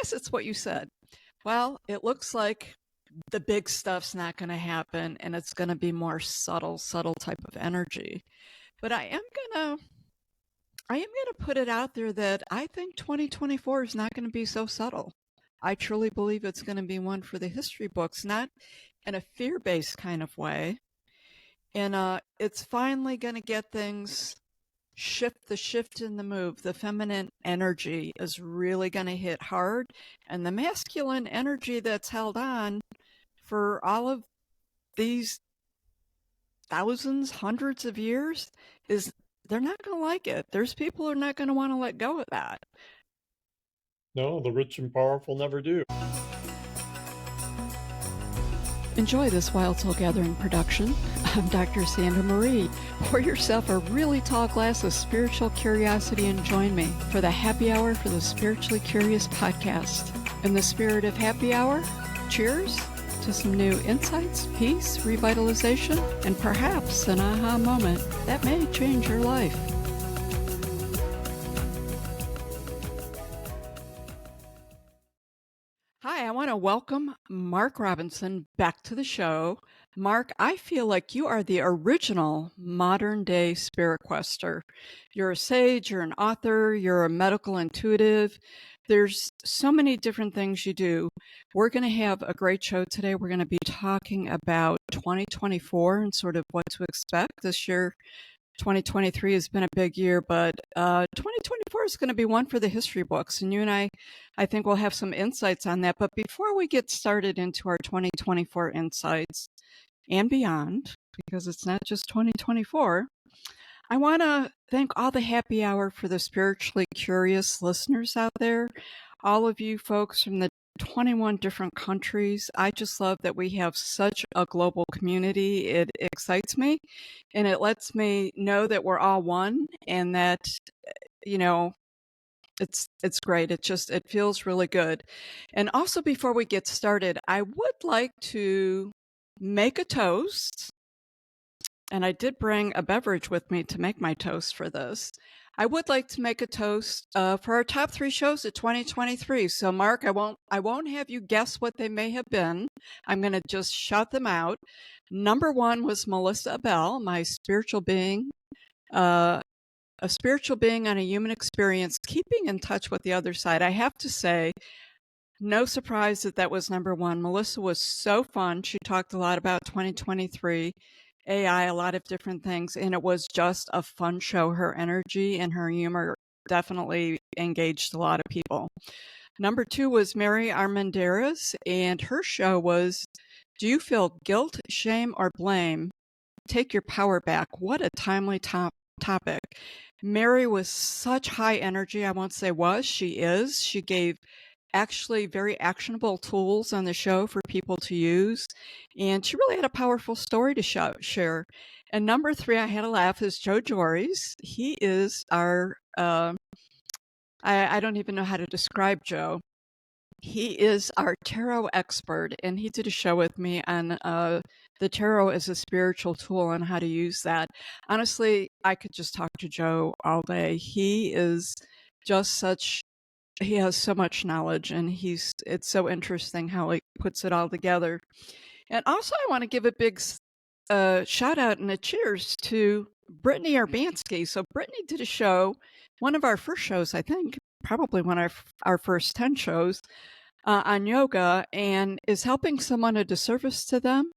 guess it's what you said. Well, it looks like the big stuff's not going to happen, and it's going to be more subtle type of energy. But I am gonna put it out there that I think 2024 is not going to be so subtle. I truly believe it's going to be one for the history books, not in a fear-based kind of way. And it's finally going to get things shift in the move. The feminine energy is really going to hit hard, and the masculine energy that's held on for all of these thousands, hundreds of years is they're not going to like it. There's people who are not going to want to let go of that. No, the rich and powerful never do. Enjoy this Wild Soul Gathering production. I'm Dr. Sandra Marie. Pour yourself a really tall glass of spiritual curiosity and join me for the Happy Hour for the Spiritually Curious podcast. In the spirit of happy hour, cheers to some new insights, peace, revitalization, and perhaps an aha moment that may change your life. Hi, I want to welcome Mark Robinson back to the show. Mark, I feel like you are the original modern day spirit quester. You're a sage, you're an author, you're a medical intuitive. There's so many different things you do. We're going to have a great show today. We're going to be talking about 2024 and sort of what to expect this year. 2023 has been a big year, but 2024 is going to be one for the history books. And you and I think we'll have some insights on that. But before we get started into our 2024 insights and beyond, because it's not just 2024, I want to thank all the happy hour for the spiritually curious listeners out there, all of you folks from the 21 different countries. I just love that we have such a global community. It excites me, and it lets me know that we're all one, and that, you know, it's great. It feels really good. And also, before we get started, I would like to make a toast. And I did bring a beverage with me to make my toast for this. I would like to make a toast for our top 3 shows of 2023. So, Mark, I won't have you guess what they may have been. I'm going to just shout them out. Number 1 was Melissa Abel, my spiritual being, a spiritual being on a human experience, keeping in touch with the other side. I have to say, no surprise that was number 1. Melissa was so fun. She talked a lot about 2023. AI, a lot of different things, and it was just a fun show. Her energy and her humor definitely engaged a lot of people. Number 2 was Mary Armendariz, and her show was, Do You Feel Guilt, Shame, or Blame? Take Your Power Back. What a timely topic. Mary was such high energy. I won't say was, she is. She gave actually very actionable tools on the show for people to use. And she really had a powerful story to share. And number 3, I had a laugh, is Joe Jories. He is our, I don't even know how to describe Joe. He is our tarot expert, and he did a show with me on the tarot as a spiritual tool and how to use that. Honestly, I could just talk to Joe all day. He is just he has so much knowledge, and it's so interesting how he puts it all together. And also, I want to give a big shout out and a cheers to Brittany Urbanski. So Brittany did a show, one of our first shows, I think, probably one of our first 10 shows on yoga, and is helping someone a disservice to them.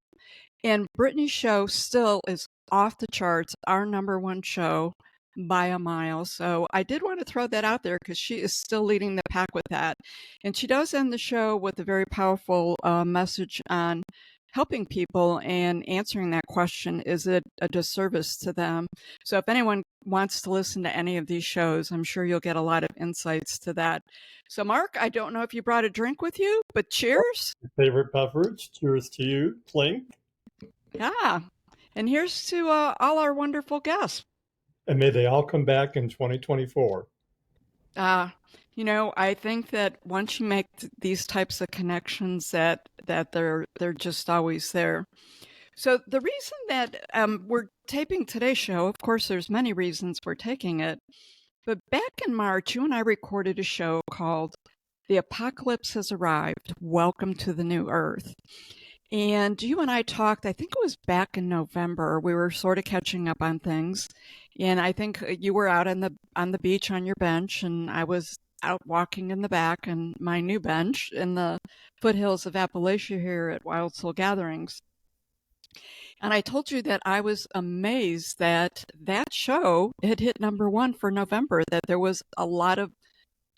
And Brittany's show still is off the charts, our number 1 show by a mile. So I did want to throw that out there because she is still leading the pack with that. And she does end the show with a very powerful message on helping people and answering that question, is it a disservice to them? So if anyone wants to listen to any of these shows, I'm sure you'll get a lot of insights to that. So Mark, I don't know if you brought a drink with you, but cheers. Favorite beverage. Cheers to you. Clink. Yeah. And here's to all our wonderful guests. And may they all come back in 2024. I think that once you make these types of connections, that they're just always there. So the reason that we're taping today's show, of course, there's many reasons we're taking it, but back in March, you and I recorded a show called The apocalypse has arrived. Welcome to the new earth. And you and I talked, I think it was back in November. We were sort of catching up on things. And I think you were out on the beach on your bench, and I was out walking in the back on my new bench in the foothills of Appalachia here at Wild Soul Gatherings. And I told you that I was amazed that that show had hit #1 for November, that there was a lot of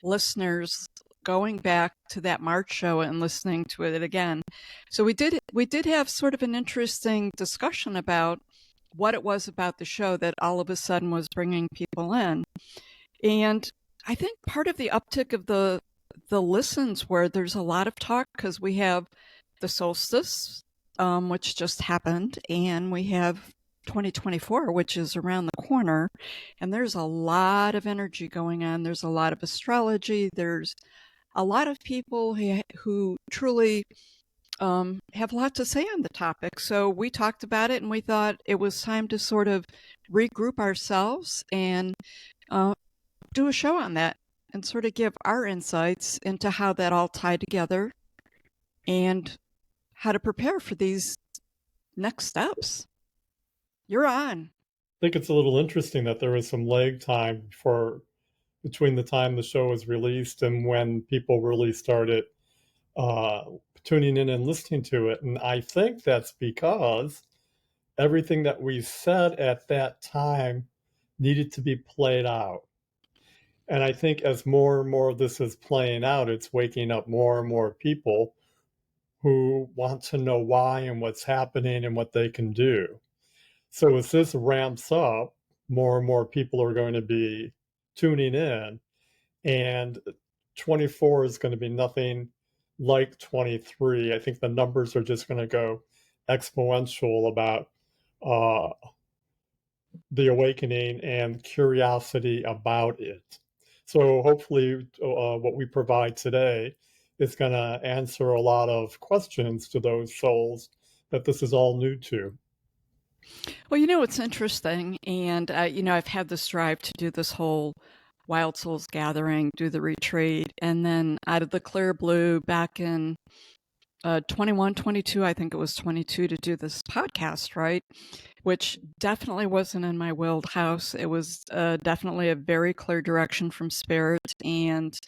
listeners going back to that March show and listening to it again. So we did have sort of an interesting discussion about what it was about the show that all of a sudden was bringing people in. And I think part of the uptick of the listens where there's a lot of talk because we have the solstice, which just happened, and we have 2024, which is around the corner, and there's a lot of energy going on. There's a lot of astrology. There's a lot of people who truly have a lot to say on the topic. So we talked about it, and we thought it was time to sort of regroup ourselves and uh, do a show on that and sort of give our insights into how that all tied together and how to prepare for these next steps. You're on. I think it's a little interesting that there was some lag time between the time the show was released and when people really started uh, tuning in and listening to it. And I think that's because everything that we said at that time needed to be played out. And I think as more and more of this is playing out, it's waking up more and more people who want to know why and what's happening and what they can do. So as this ramps up, more and more people are going to be tuning in, and 24 is going to be nothing like 23. I think the numbers are just going to go exponential about uh, the awakening and curiosity about it. So hopefully, what we provide today is going to answer a lot of questions to those souls that this is all new to. Well, it's interesting. And, I've had this drive to do this whole Wild Souls gathering, do the retreat. And then out of the clear blue back in 21, 22, I think it was 22 to do this podcast, right? Which definitely wasn't in my willed house. It was definitely a very clear direction from spirit. And,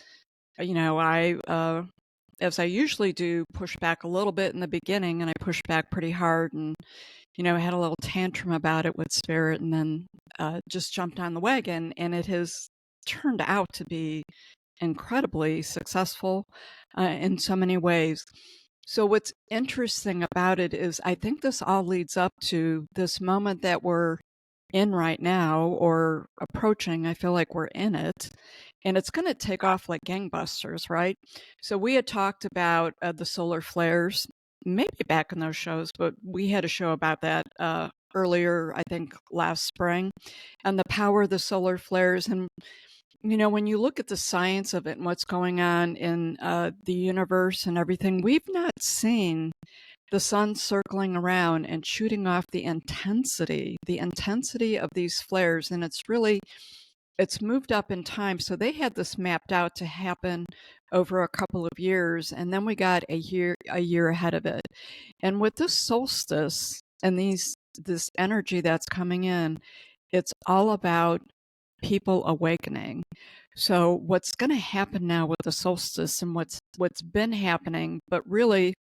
as I usually do, push back a little bit in the beginning, and I pushed back pretty hard and, I had a little tantrum about it with spirit and then just jumped on the wagon. And it has turned out to be incredibly successful in so many ways. So what's interesting about it is I think this all leads up to this moment that we're in right now or approaching. I feel like we're in it, and it's going to take off like gangbusters, right? So we had talked about the solar flares, maybe back in those shows, but we had a show about that earlier, I think last spring, and the power of the solar flares. And when you look at the science of it and what's going on in the universe and everything, we've not seen the sun circling around and shooting off the intensity of these flares. And it's moved up in time. So they had this mapped out to happen over a couple of years. And then we got a year ahead of it. And with this solstice and this energy that's coming in, it's all about people awakening. So what's going to happen now with the solstice and what's been happening, but really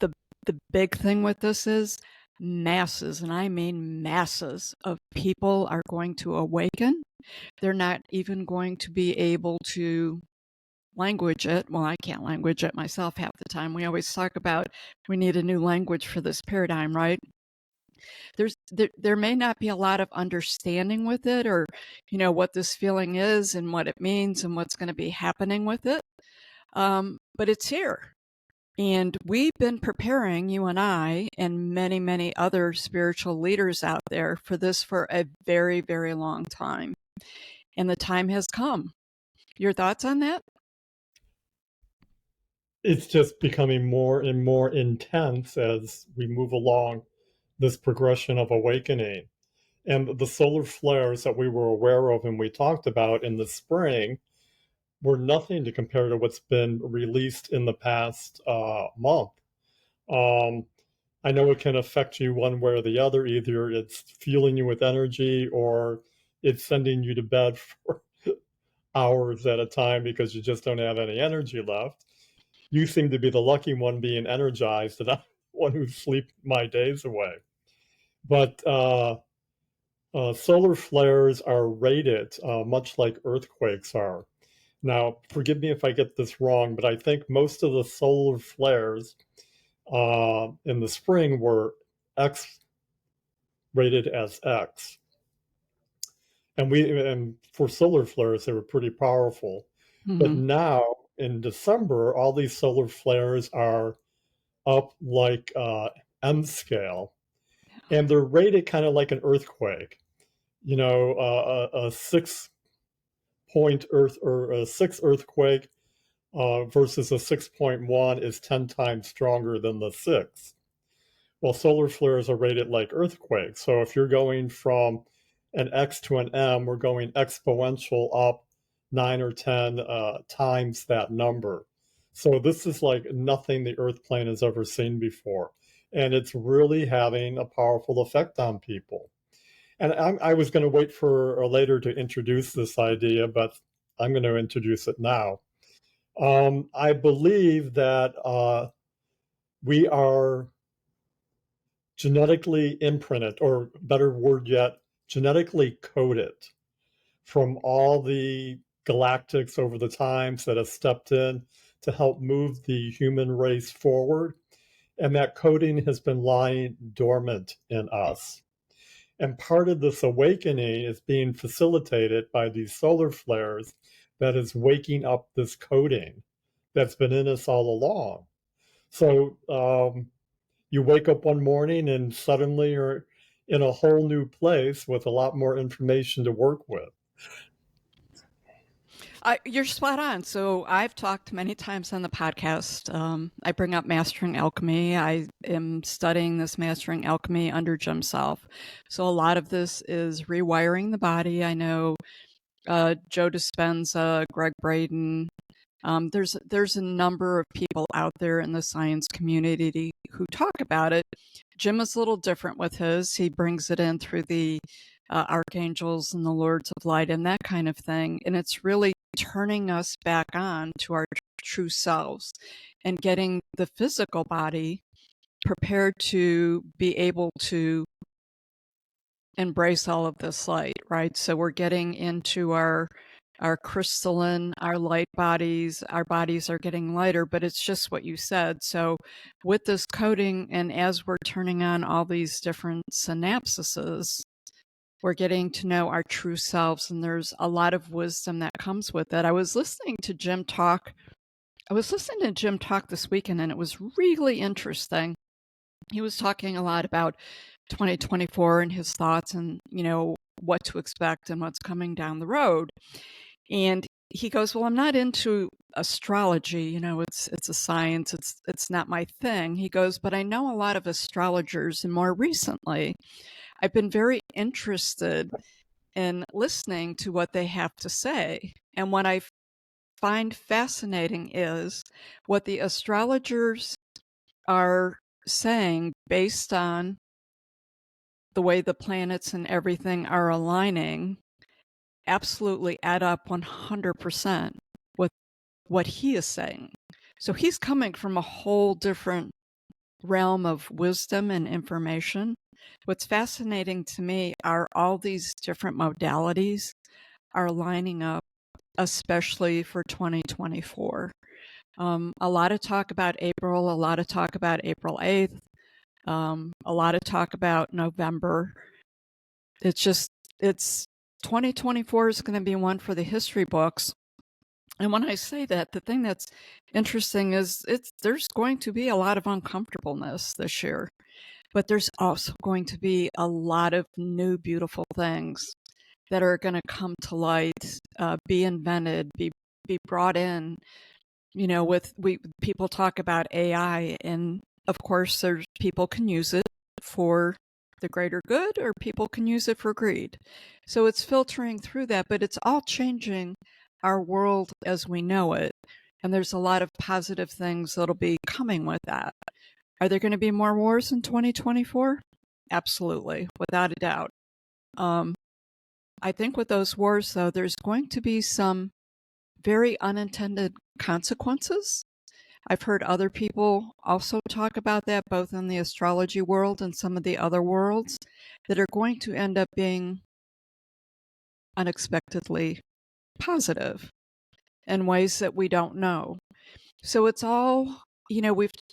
the the big thing with this is masses, and I mean masses of people are going to awaken. They're not even going to be able to language it. Well, I can't language it myself half the time. We always talk about we need a new language for this paradigm, right? There may not be a lot of understanding with it, or what this feeling is and what it means and what's going to be happening with it, but it's here. And we've been preparing, you and I and many, many other spiritual leaders out there, for this for a very, very long time. And the time has come. Your thoughts on that? It's just becoming more and more intense as we move along this progression of awakening. And the solar flares that we were aware of and we talked about in the spring were nothing to compare to what's been released in the past month. Um, I know it can affect you one way or the other. Either it's fueling you with energy or it's sending you to bed for hours at a time because you just don't have any energy left. You seem to be the lucky one being energized, and I'm the one who sleep my days away. But solar flares are rated much like earthquakes are. Now, forgive me if I get this wrong, but I think most of the solar flares in the spring were X rated as X. And for solar flares, they were pretty powerful. But Hmm. now in December, all these solar flares are up like M scale, and they're rated kind of like an earthquake. You know, a 6 point earth or a six earthquake versus a 6.1 is 10 times stronger than the six. Well, solar flares are rated like earthquakes. So if you're going from an X to an M, we're going exponential up 9 or 10 times that number. So this is like nothing the Earth plane has ever seen before. And it's really having a powerful effect on people. And I was going to wait for later to introduce this idea, but I'm going to introduce it now. I believe that we are genetically imprinted, or better word yet, genetically coded from all the galactics over the times that have stepped in to help move the human race forward. And that coding has been lying dormant in us. And part of this awakening is being facilitated by these solar flares that is waking up this coding that's been in us all along. So you wake up one morning and suddenly you're in a whole new place with a lot more information to work with. You're spot on. So I've talked many times on the podcast. I bring up mastering alchemy. I am studying this mastering alchemy under Jim Self. So a lot of this is rewiring the body. I know Joe Dispenza, Greg Braden. There's a number of people out there in the science community who talk about it. Jim is a little different with his. He brings it in through the archangels and the lords of light and that kind of thing. And it's really turning us back on to our true selves and getting the physical body prepared to be able to embrace all of this light, right? So we're getting into our crystalline, our light bodies, our bodies are getting lighter, but it's just what you said. So with this coding, and as we're turning on all these different synapses, we're getting to know our true selves, and there's a lot of wisdom that comes with it. I was listening to Jim talk this weekend, and it was really interesting. He was talking a lot about 2024 and his thoughts and, what to expect and what's coming down the road. And he goes, "Well, I'm not into astrology, it's a science, it's not my thing." He goes, "But I know a lot of astrologers, and more recently, I've been very interested in listening to what they have to say. And what I find fascinating is what the astrologers are saying based on the way the planets and everything are aligning absolutely add up 100% with what he is saying. So he's coming from a whole different realm of wisdom and information. What's fascinating to me are all these different modalities are lining up, especially for 2024. A lot of talk about April, a lot of talk about April 8th, a lot of talk about November. It's 2024 is going to be one for the history books. And when I say that, the thing that's interesting is there's going to be a lot of uncomfortableness this year, but there's also going to be a lot of new, beautiful things that are going to come to light, be invented, be brought in. People talk about AI, and of course, there's people can use it for the greater good, or people can use it for greed. So it's filtering through that, but it's all changing our world as we know it. And there's a lot of positive things that'll be coming with that. Are there going to be more wars in 2024? Absolutely, without a doubt. Um, I think with those wars, though, there's going to be some very unintended consequences. I've heard other people also talk about that, both in the astrology world and some of the other worlds, that are going to end up being unexpectedly positive in ways that we don't know. So it's all,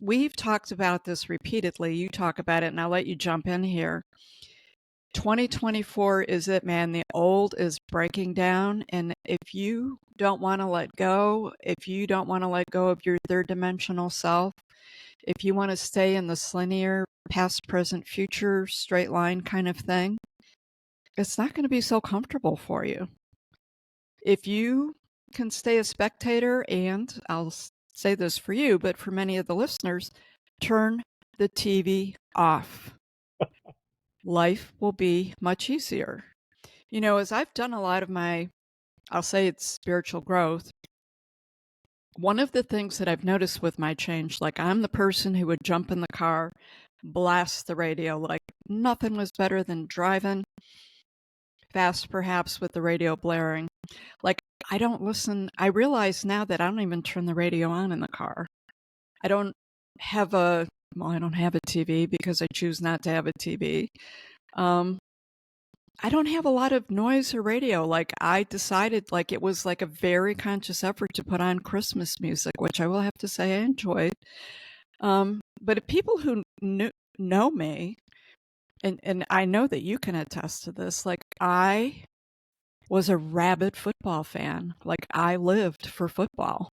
we've talked about this repeatedly. You talk about it, and I'll let you jump in here. 2024 is it, man. The old is breaking down. And if you don't want to let go, if you don't want to let go of your third dimensional self, if you want to stay in this linear past, present, future, straight line kind of thing, it's not going to be so comfortable for you. If you can stay a spectator, and I'll say this for you, but for many of the listeners, turn the TV off. Life will be much easier. As I've done a lot of my, I'll say it's spiritual growth, one of the things that I've noticed with my change, like I'm the person who would jump in the car, blast the radio, like nothing was better than driving fast, perhaps with the radio blaring. Like I don't listen. I realize now that I don't even turn the radio on in the car. I don't have I don't have a TV because I choose not to have a TV. I don't have a lot of noise or radio. Like I decided, like it was like a very conscious effort to put on Christmas music, which I will have to say I enjoyed. But if people who know me, and I know that you can attest to this, like I was a rabid football fan. Like I lived for football.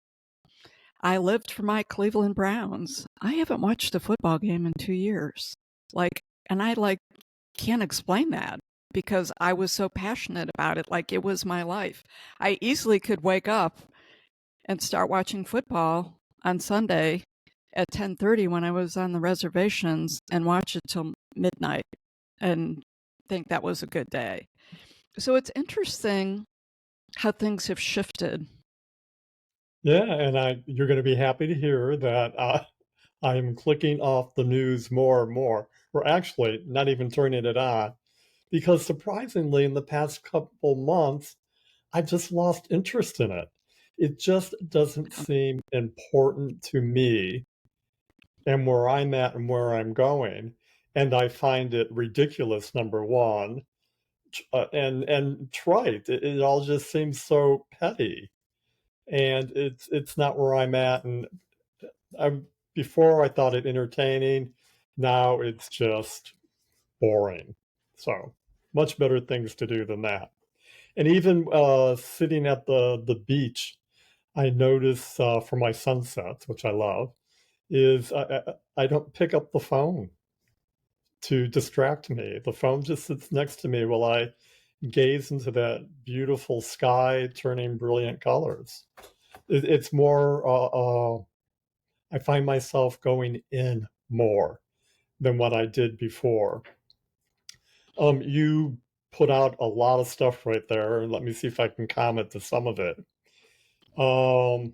I lived for my Cleveland Browns. I haven't watched a football game in 2 years. And I can't explain that because I was so passionate about it. Like it was my life. I easily could wake up and start watching football on Sunday at 10:30 when I was on the reservations and watch it till midnight and think that was a good day. So it's interesting how things have shifted. Yeah, and you're going to be happy to hear that I am clicking off the news more and more, or actually not even turning it on, because surprisingly, in the past couple months, I just lost interest in it. It just doesn't seem important to me and where I'm at and where I'm going. And I find it ridiculous, number one, and trite. It all just seems so petty, and it's not where I'm at. And I'm before I thought it entertaining. Now it's just boring. So much better things to do than that. And even sitting at the beach, I notice for my sunsets, which I love, is I don't pick up the phone to distract me. The phone just sits next to me while I gaze into that beautiful sky turning brilliant colors. It's more, I find myself going in more than what I did before. You put out a lot of stuff right there, and let me see if I can comment to some of it. Um,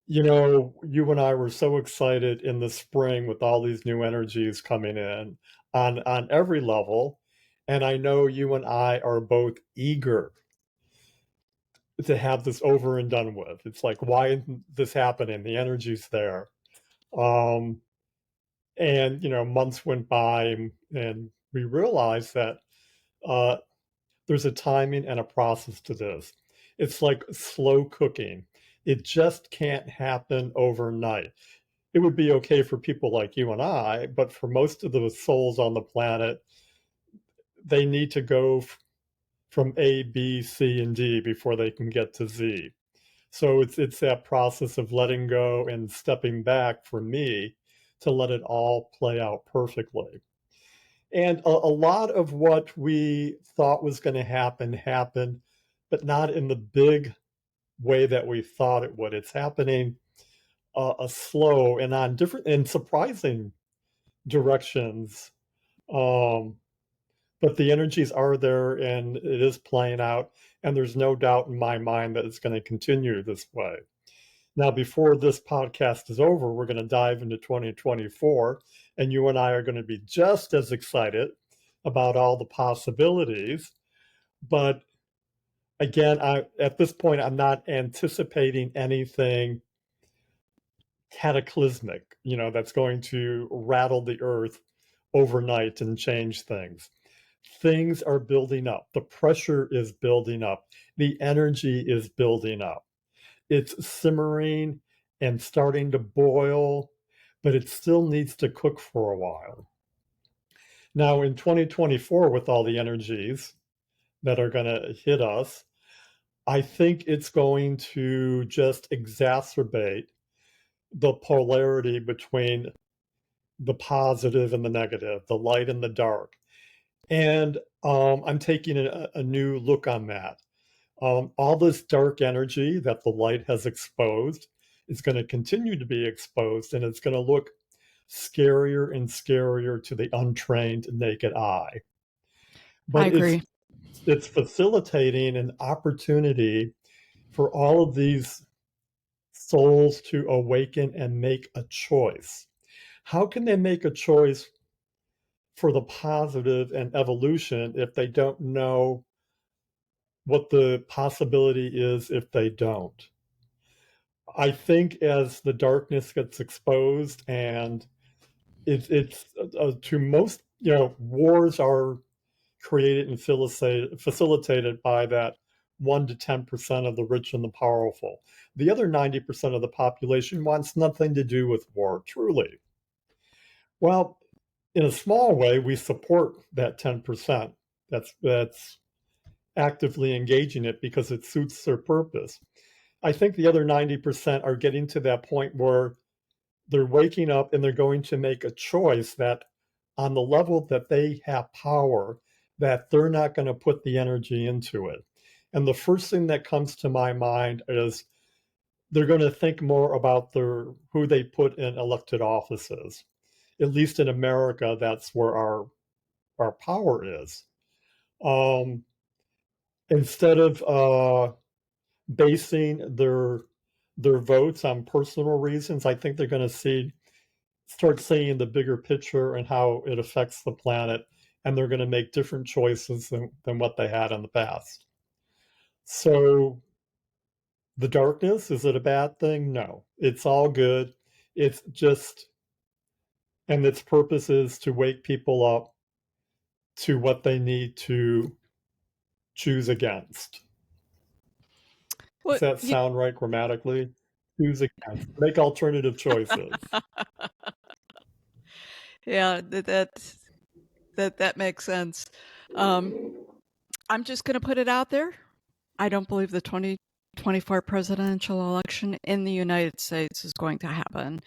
you and I were so excited in the spring with all these new energies coming in on every level, and I know you and I are both eager to have this over and done with. It's like, why isn't this happening? The energy's there. Um, and months went by, and we realized that uh, there's a timing and a process to this. It's like slow cooking. It just can't happen overnight. It would be okay for people like you and I, but for most of the souls on the planet, they need to go from A, B, C, and D before they can get to Z. So it's that process of letting go and stepping back for me to let it all play out perfectly. And a lot of what we thought was going to happen happened, but not in the big way that we thought it would. It's happening a slow and on different and surprising directions. Um, but the energies are there and it is playing out. And there's no doubt in my mind that it's going to continue this way. Now, before this podcast is over, we're going to dive into 2024, and you and I are going to be just as excited about all the possibilities. But again, at this point, I'm not anticipating anything cataclysmic, that's going to rattle the earth overnight and change things. Things are building up. The pressure is building up. The energy is building up. It's simmering and starting to boil, but it still needs to cook for a while. Now, in 2024, with all the energies that are going to hit us, I think it's going to just exacerbate the polarity between the positive and the negative, the light and the dark. And I'm taking a new look on that. All this dark energy that the light has exposed is going to continue to be exposed, and it's going to look scarier and scarier to the untrained naked eye. I But it's agree. it's facilitating an opportunity for all of these souls to awaken and make a choice. How can they make a choice for the positive and evolution if they don't know what the possibility is if they don't? I think as the darkness gets exposed, and it's to most, wars are created and facilitated by that 1 to 10% of the rich and the powerful. The other 90% of the population wants nothing to do with war, truly. Well, in a small way, we support that 10% that's actively engaging it because it suits their purpose. I think the other 90% are getting to that point where they're waking up and they're going to make a choice that on the level that they have power, that they're not going to put the energy into it. And the first thing that comes to my mind is they're going to think more about who they put in elected offices. At least in America, that's where our power is. Um, Instead of basing their votes on personal reasons, I think they're going to start seeing the bigger picture and how it affects the planet, and they're going to make different choices than what they had in the past. So the darkness, is it a bad thing? No, it's all good. It's just, and its purpose is to wake people up to what they need to choose against. Does Well, that sound right grammatically? Choose against, make alternative choices. yeah, that makes sense. Um, I'm just going to put it out there. I don't believe the 2024 presidential election in the United States is going to happen.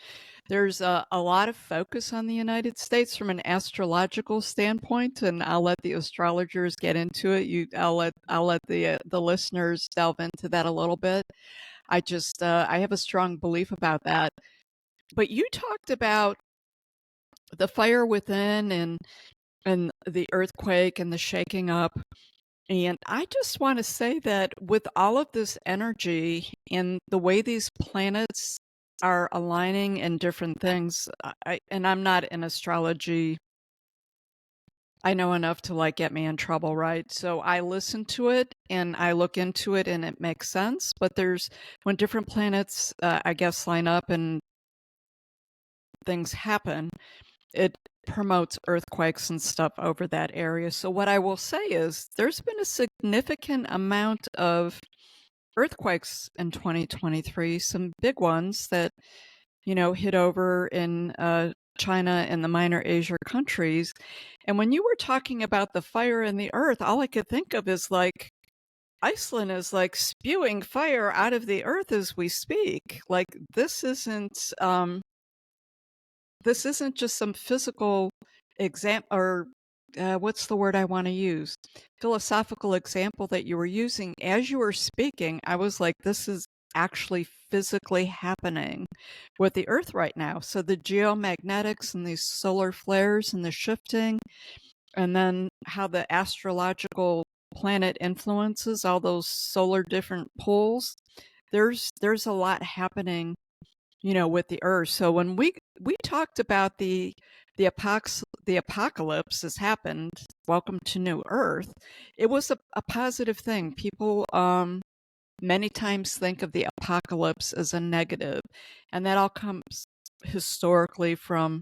There's a lot of focus on the United States from an astrological standpoint, and I'll let the astrologers get into it. I'll let the listeners delve into that a little bit. I have a strong belief about that. But you talked about the fire within and the earthquake and the shaking up. And I just want to say that with all of this energy and the way these planets are aligning in different things, and I'm not in astrology. I know enough to like get me in trouble, right? So I listen to it and I look into it and it makes sense. But there's when different planets, I guess, line up and things happen, it promotes earthquakes and stuff over that area. So what I will say is there's been a significant amount of earthquakes in 2023, some big ones that, hit over in China and the minor Asia countries. And when you were talking about the fire in the earth, all I could think of is like Iceland is like spewing fire out of the earth as we speak. Like this isn't just some physical example or what's the word I want to use? Philosophical example that you were using as you were speaking. I was like, this is actually physically happening with the Earth right now. So the geomagnetics and these solar flares and the shifting and then how the astrological planet influences all those solar different poles. There's a lot happening, with the earth. So when we talked about the apocalypse has happened, welcome to new earth, it was a positive thing. People many times think of the apocalypse as a negative, and that all comes historically from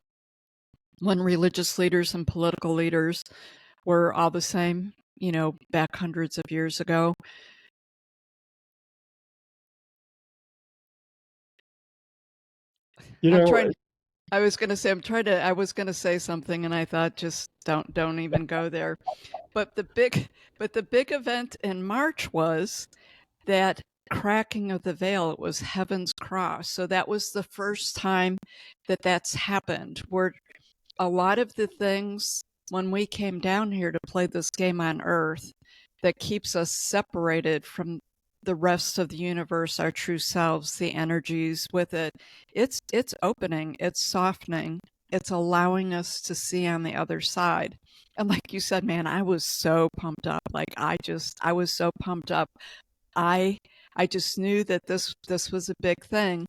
when religious leaders and political leaders were all the same, back hundreds of years ago. You I'm know, trying I was going to say I was going to say something and I thought just don't even go there. But the big event in March was that cracking of the veil. It was Heaven's Cross. So that was the first time that that's happened, where a lot of the things when we came down here to play this game on Earth that keeps us separated from the rest of the universe, our true selves, the energies with it, it's opening, it's softening, it's allowing us to see on the other side. And like you said, man, I was so pumped up. Like I was so pumped up. I I just knew that this was a big thing.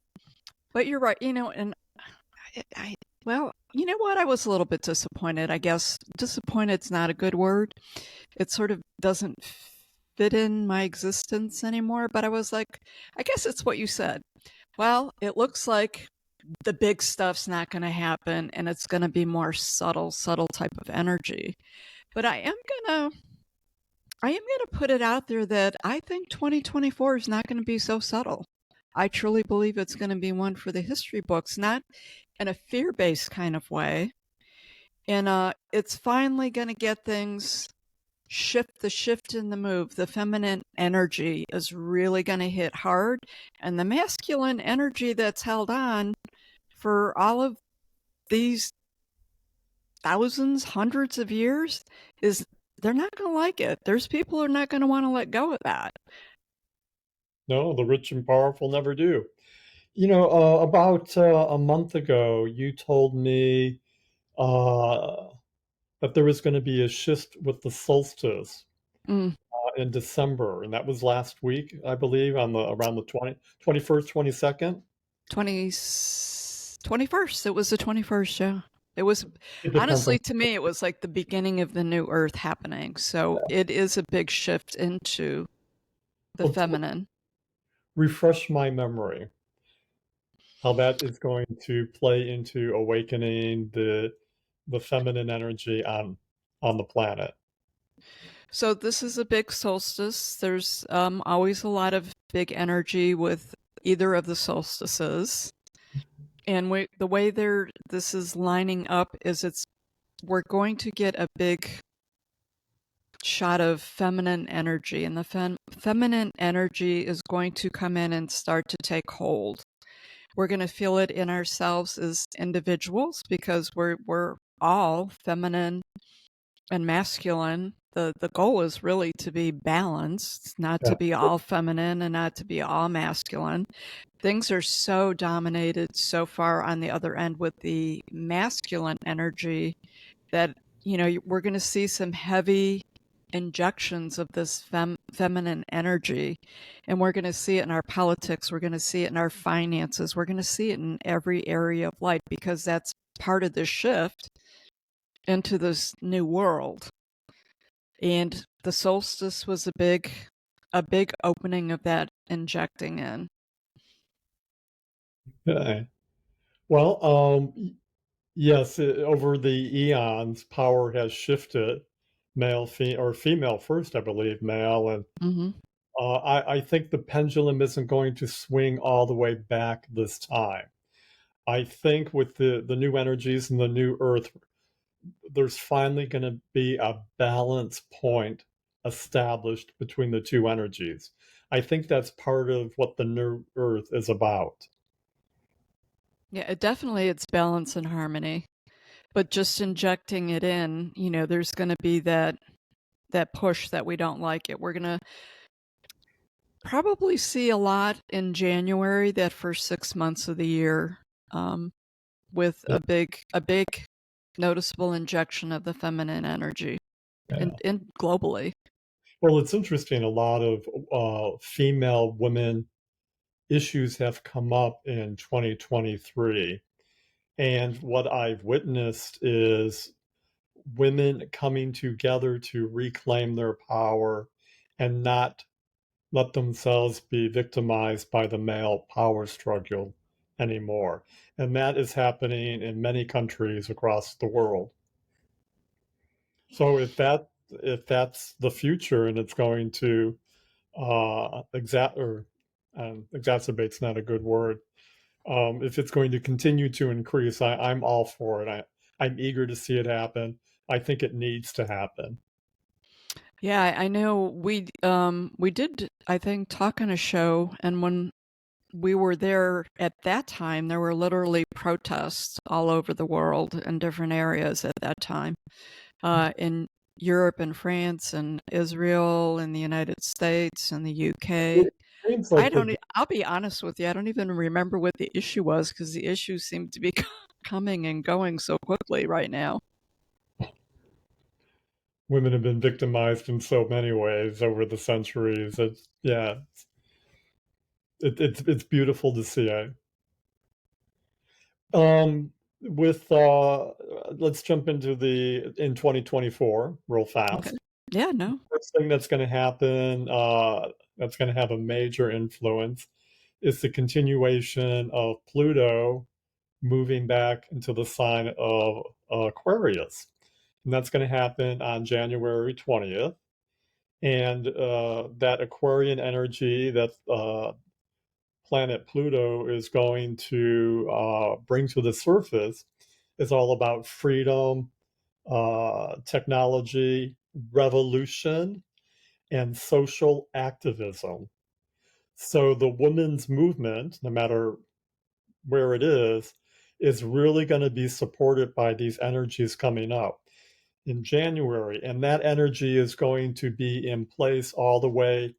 But you're right, and I well, you know what? I was a little bit disappointed. I guess disappointed's not a good word. It sort of doesn't fit in my existence anymore. But I was like, I guess it's what you said. Well, it looks like the big stuff's not going to happen, and it's going to be more subtle type of energy. But I am gonna put it out there that I think 2024 is not going to be so subtle. I truly believe it's going to be one for the history books, not in a fear-based kind of way. And it's finally going to get things shift in the move. The feminine energy is really going to hit hard, and the masculine energy that's held on for all of these thousands, hundreds of years is they're not going to like it. There's people who are not going to want to let go of that. no, the rich and powerful never do. About a month ago, you told me uh, that there was going to be a shift with the solstice Mm, in December, and that was last week, I believe, on the around the 21st, 22nd. 20, 21st. It was the 21st, yeah. It was, It depends on honestly, to me, it was like the beginning of the new earth happening. So it is a big shift into the well, feminine. refresh my memory how that is going to play into awakening the feminine energy on the planet. So this is a big solstice. There's always a lot of big energy with either of the solstices. And the way this is lining up is we're going to get a big shot of feminine energy, and the feminine energy is going to come in and start to take hold. We're going to feel it in ourselves as individuals because we're all feminine and masculine. The goal is really to be balanced, not Yeah. to be all feminine and not to be all masculine. Things are so dominated so far on the other end with the masculine energy that we're going to see some heavy injections of this feminine energy, and we're going to see it in our politics, we're going to see it in our finances, we're going to see it in every area of life because that's part of the shift into this new world. And the solstice was a big opening of that injecting in. Okay. Well, yes, over the eons, power has shifted, or female first, I believe, male, and Mm-hmm. I think the pendulum isn't going to swing all the way back this time. I think with the new energies and the new Earth, there's finally going to be a balance point established between the two energies. I think that's part of what the new Earth is about. Yeah, definitely it's balance and harmony. But just injecting it in, there's going to be that push that we don't like it. We're going to probably see a lot in January, that first 6 months of the year, with Yeah. a big noticeable injection of the feminine energy Yeah. and globally. Well, it's interesting. A lot of female women issues have come up in 2023. And what I've witnessed is women coming together to reclaim their power and not let themselves be victimized by the male power struggle anymore. And that is happening in many countries across the world. So if that's the future and it's going to exacerbate's not a good word. If it's going to continue to increase, I'm all for it. I'm eager to see it happen. I think it needs to happen. Yeah, I know we did, I think, talk on a show, and when we were there at that time, there were literally protests all over the world in different areas at that time, in Europe and France and Israel and the United States and the UK. It seems like the I'll be honest with you, I don't even remember what the issue was because the issue seemed to be coming and going so quickly right now. women have been victimized in so many ways over the centuries. It's yeah, it's beautiful to see. With let's jump into the in 2024 real Okay. fast. Yeah, no. First thing that's going to happen, that's going to have a major influence, is the continuation of Pluto moving back into the sign of Aquarius. And that's going to happen on January 20th. And that Aquarian energy that planet Pluto is going to bring to the surface is all about freedom, technology, revolution, and social activism. So the women's movement, no matter where it is really going to be supported by these energies coming up in January. And that energy is going to be in place all the way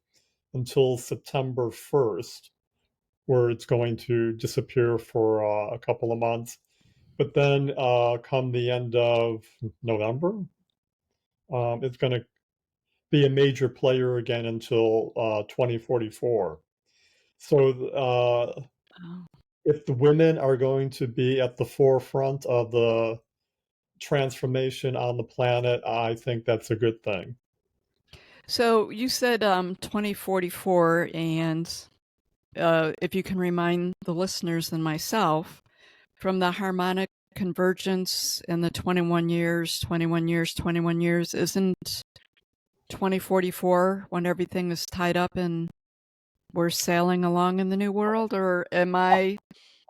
until September 1st, where it's going to disappear for a couple of months. But then come the end of November, it's going to be a major player again until 2044. So Oh. if the women are going to be at the forefront of the transformation on the planet, I think that's a good thing. So you said 2044, and if you can remind the listeners and myself, from the harmonic convergence in the 21 years, 21 years, 21 years, isn't 2044 when everything is tied up and we're sailing along in the new world? Or am I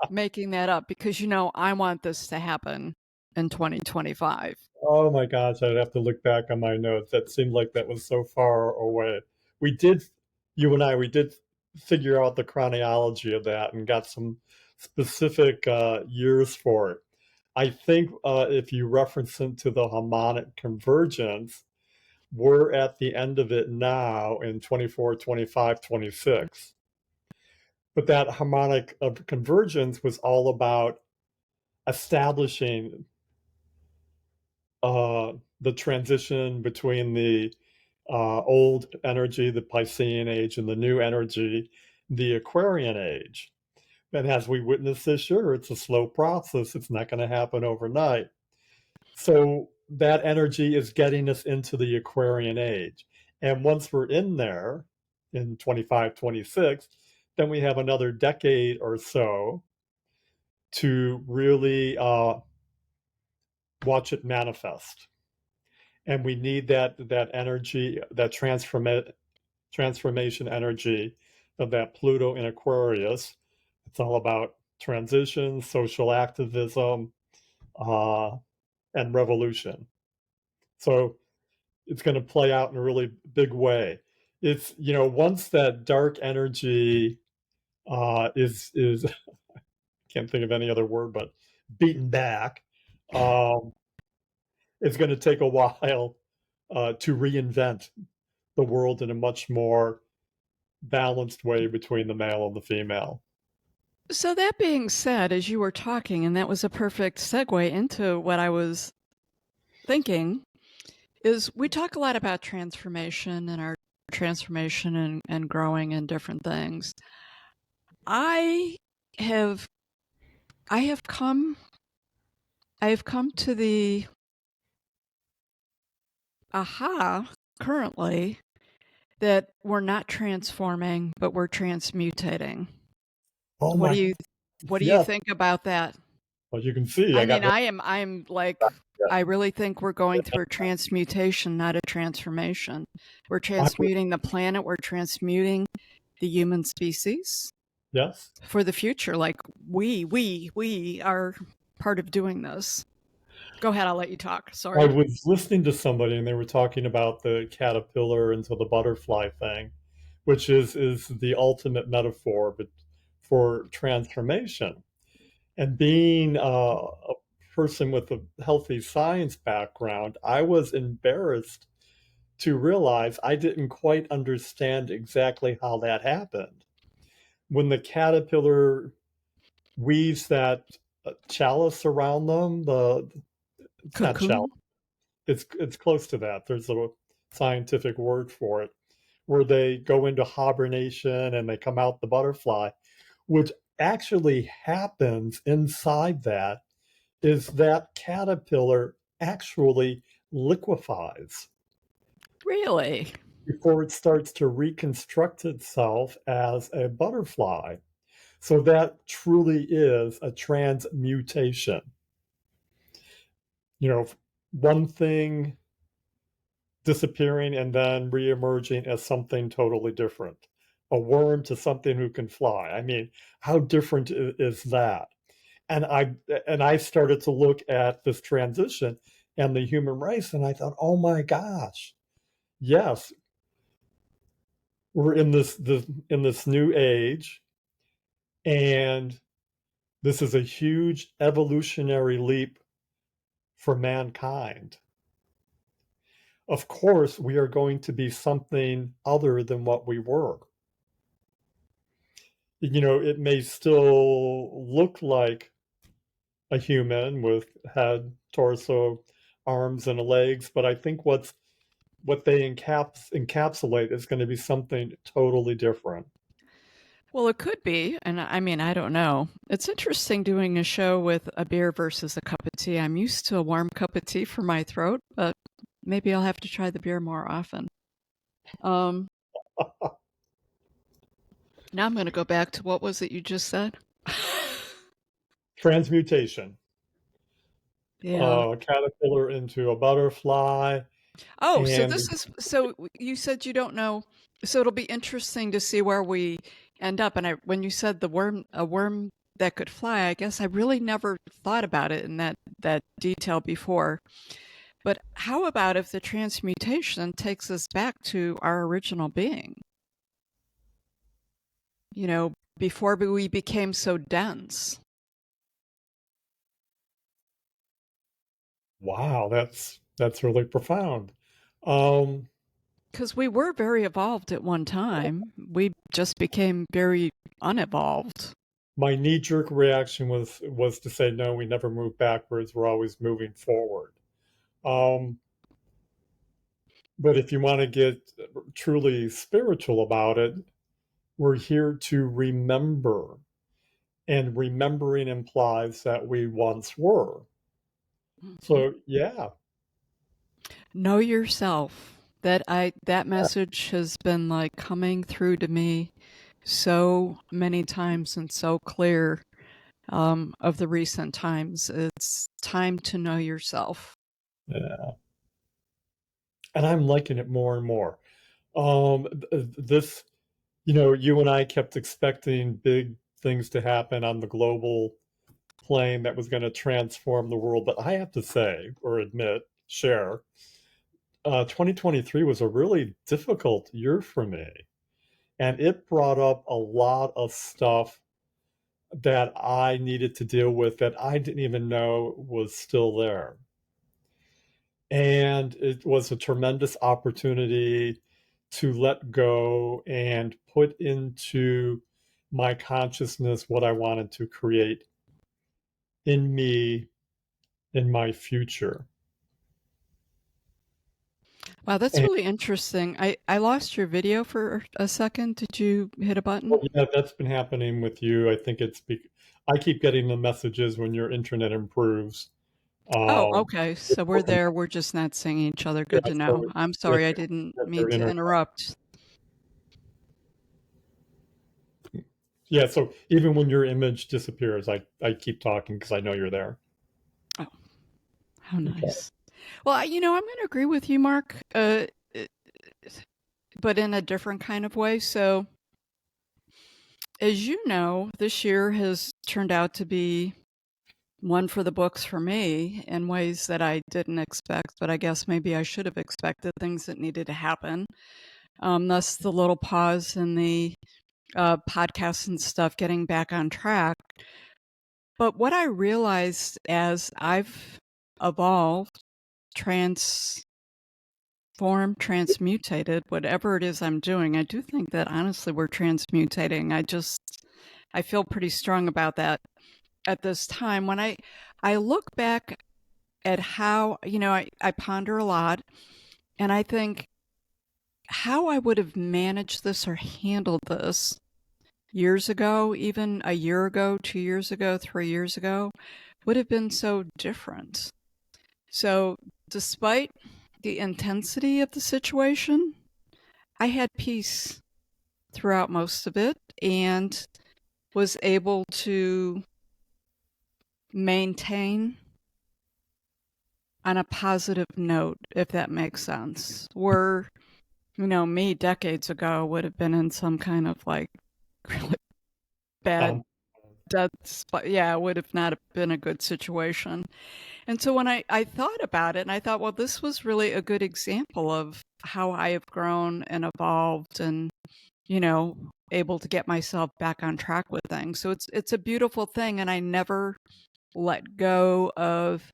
making that up? Because, I want this to happen in 2025. Oh my gosh, I'd have to look back on my notes. That seemed like that was so far away. We did, you and I, we did figure out the chronology of that and got some specific years for it. I think if you reference it to the harmonic convergence, we're at the end of it now in 24, 25, 26. But that harmonic of convergence was all about establishing the transition between the old energy, the Piscean age, and the new energy, the Aquarian age. And as we witnessed this year, it's a slow process. It's not going to happen overnight. So that energy is getting us into the Aquarian age. And once we're in there in 25, 26, then we have another decade or so to really watch it manifest. And we need that energy, that transformation energy of that Pluto in Aquarius. It's all about transition, social activism, uh, and revolution. So it's going to play out in a really big way. It's once that dark energy is can't think of any other word but beaten back. Um, it's going to take a while to reinvent the world in a much more balanced way between the male and the female. So that being said, as you were talking, and that was a perfect segue into what I was thinking is we talk a lot about transformation and our transformation and growing in different things. I have I have come I have come to the aha currently that we're not transforming, but we're transmutating. Oh What do my, you what do you yes. think about that? Well, you can see I I got mean, very I'm like yeah. I really think we're going through a transmutation, not a transformation. We're I would, transmuting the planet, we're transmuting the human species yes. for the future. Like we are part of doing this. Go ahead, I'll let you talk. I Sorry. was listening to somebody and they were talking about the caterpillar into the butterfly thing, which is the ultimate metaphor but for transformation. And being a person with a healthy science background, I was embarrassed to realize I didn't quite understand exactly how that happened. When the caterpillar weaves that chalice around them, the it's not chalice, Cocoon? it's close to that. There's a scientific word for it, where they go into hibernation and they come out the butterfly. What actually happens inside that is that caterpillar actually liquefies Really? before it starts to reconstruct itself as a butterfly. So that truly is a transmutation. You know, one thing disappearing and then reemerging as something totally different. A worm to something who can fly. I mean, how different is that? And I started to look at this transition and the human race, and I thought, oh my gosh, yes, we're in this new age, and this is a huge evolutionary leap for mankind. Of course, we are going to be something other than what we were. You know, it may still look like a human with head, torso, arms, and legs, but I think what they encapsulate is going to be something totally different. Well, it could be, and I mean, I don't know. It's interesting doing a show with a beer versus a cup of tea. I'm used to a warm cup of tea for my throat, but maybe I'll have to try the beer more often. Um, Now I'm going to go back to what was it you just said? Transmutation, Yeah. a caterpillar into a butterfly, Oh, so and this is so you said you don't know. So it'll be interesting to see where we end up. And when you said a worm that could fly, I guess I really never thought about it in that detail before. But how about if the transmutation takes us back to our original being? You know, before we became so dense. wow, that's really profound. Um, Because we were very evolved at one time. We just became very unevolved. my knee-jerk reaction was to say no, we never move backwards, we're always moving forward. Um, but if you want to get truly spiritual about it, we're here to remember, and remembering implies that we once were. Mhm. So yeah, Know yourself. That message has been like coming through to me so many times and so clear of the recent times. It's time to know yourself. yeah, and I'm liking it more and more. This, you know, you and I kept expecting big things to happen on the global plane that was going to transform the world, but I have to say, or admit, share, 2023 was a really difficult year for me, and it brought up a lot of stuff that I needed to deal with that I didn't even know was still there. And it was a tremendous opportunity to let go and put into my consciousness what I wanted to create in me, in my future. Wow, that's And really interesting. I lost your video for a second. Did you hit a well, button? yeah, that's been happening with you. I think I keep getting the messages when your internet improves. Oh, Um, okay. So we're there. We're just not seeing each other. yeah, Good to so know. I'm it's sorry. I didn't with mean your to internet. interrupt. Yeah, so even when your image disappears, I keep talking because I know you're there. Oh, how Okay. nice. Well, I'm going to agree with you, Mark, but in a different kind of way. So, as you know, this year has turned out to be one for the books for me in ways that I didn't expect, but I guess maybe I should have expected things that needed to happen. Thus, the little pause in the podcasts and stuff getting back on track. But what I realized as I've evolved, transformed, transmutated, whatever it is I'm doing, I do think that honestly we're transmutating. I feel pretty strong about that at this time. When I look back at how, I ponder a lot and I think how I would have managed this or handled this years ago, even a year ago, 2 years ago, 3 years ago, would have been so different. So, despite the intensity of the situation, I had peace throughout most of it and was able to maintain on a positive note, if that makes sense. Where, me decades ago would have been in some kind of like really bad Um, death spot. Yeah, it would have not been a good situation. And so when I thought about it, and I thought, well, this was really a good example of how I have grown and evolved and, you know, able to get myself back on track with things. So it's a beautiful thing. And I never let go of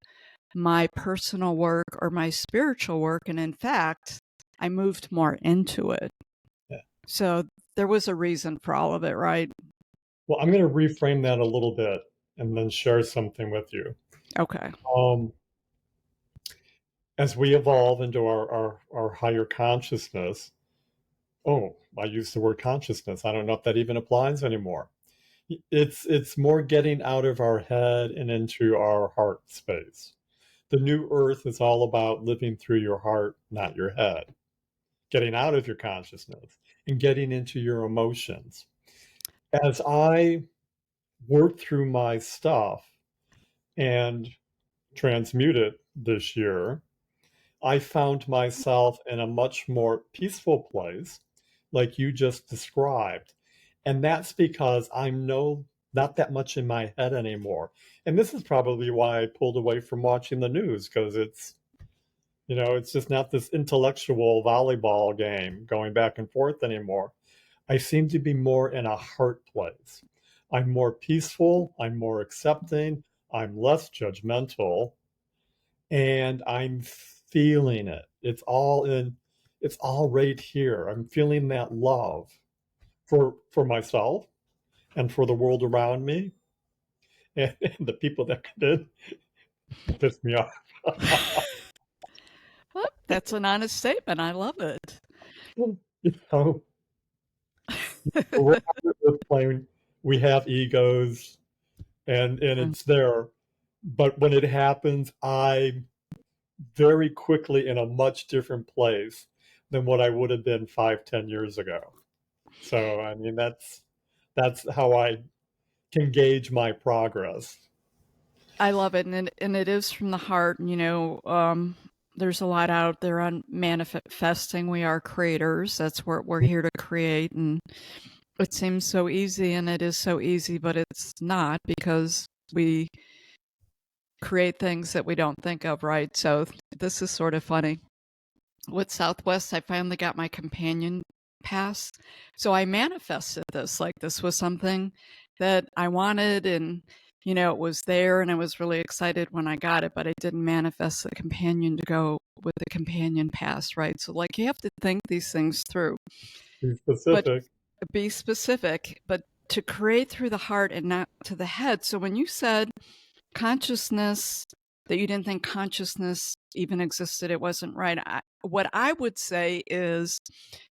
my personal work or my spiritual work. And in fact, I moved more into it. yeah. So there was a reason for all of it, right? Well, I'm going to reframe that a little bit and then share something with you. Okay. Um, as we evolve into our higher consciousness, oh, I use the word consciousness. I don't know if that even applies anymore. It's more getting out of our head and into our heart space. The new earth is all about living through your heart, not your head. Getting out of your consciousness and getting into your emotions. As I worked through my stuff and transmute it this year, I found myself in a much more peaceful place, like you just described. And that's because I'm not that much in my head anymore. And this is probably why I pulled away from watching the news, because it's just not this intellectual volleyball game going back and forth anymore. I seem to be more in a heart place. I'm more peaceful, I'm more accepting, I'm less judgmental, and I'm feeling it. It's all right here. I'm feeling that love for myself and for the world around me and the people that could piss me off. Well, that's an honest statement. I love it. you know, we're out this plane. We have egos and it's there. But when it happens, I'm very quickly in a much different place than what I would have been 5, 10 years ago. So I mean that's how I can gauge my progress. I love it, and it is from the heart. There's a lot out there on manifesting. We are creators. That's what we're here to create, and it seems so easy, and it is so easy, but it's not because we create things that we don't think of, right? So this is sort of funny. With Southwest, I finally got my companion pass. So I manifested this. Like this was something that I wanted and it was there and I was really excited when I got it, but I didn't manifest the companion to go with the companion pass, right? So like you have to think these things through. Be But specific. be specific, but to create through the heart and not to the head. So when you said consciousness, that you didn't think consciousness even existed, it wasn't right. What I would say is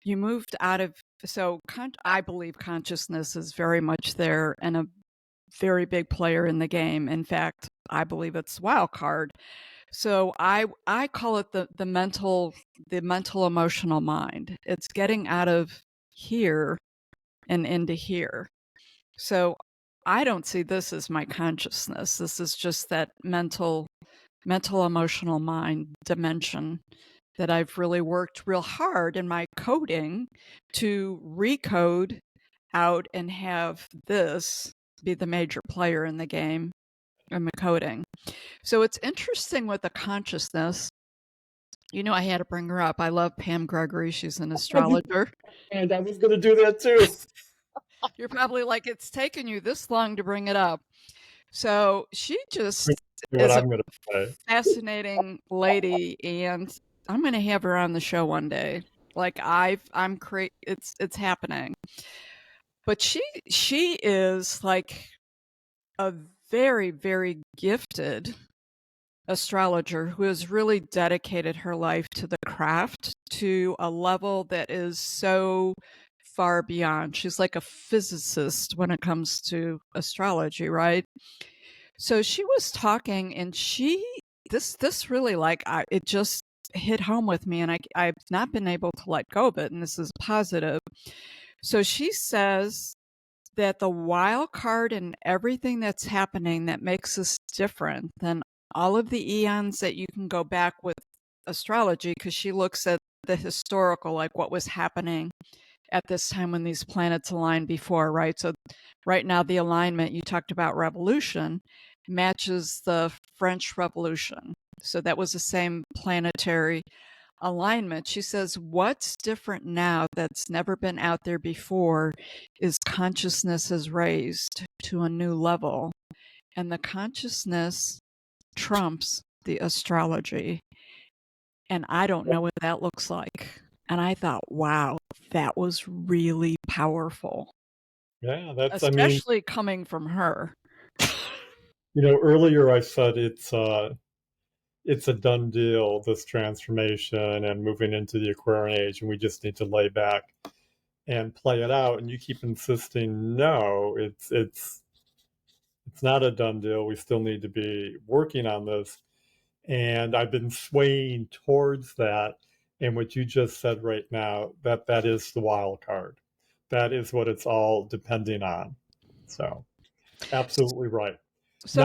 you moved out of, so I believe consciousness is very much there and a very big player in the game. In fact, I believe it's wild card. So I call it the mental emotional mind. It's getting out of here and into here. So I don't see this as my consciousness. This is just that mental emotional mind dimension that I've really worked real hard in my coding to recode out and have this be the major player in the game in the coding. So it's interesting with the consciousness. I had to bring her up. I love Pam Gregory. She's an astrologer. And I was going to do that too. You're probably like, it's taken you this long to bring it up. So she just What is a I'm going to say. fascinating lady, and I'm going to have her on the show one day. Like it's happening. But she is like a very, very gifted astrologer who has really dedicated her life to the craft to a level that is so far beyond. She's like a physicist when it comes to astrology, right? So she was talking, and this really it just hit home with me, and I've not been able to let go of it, and this is positive. So she says that the wild card and everything that's happening that makes us different than all of the eons that you can go back with astrology, because she looks at the historical, like what was happening at this time when these planets aligned before, right? So right now, the alignment you talked about, revolution, matches the French Revolution. So that was the same planetary alignment. She says, what's different now that's never been out there before is consciousness is raised to a new level. And the consciousness trumps the astrology. And I don't know what that looks like. And I thought, wow, that was really powerful, Yeah, especially coming from her. earlier I said it's a done deal, this transformation and moving into the Aquarian age, and we just need to lay back and play it out. And you keep insisting, no, it's not a done deal. We still need to be working on this. And I've been swaying towards that. And what you just said right now, that is the wild card. That is what it's all depending on. So absolutely right. So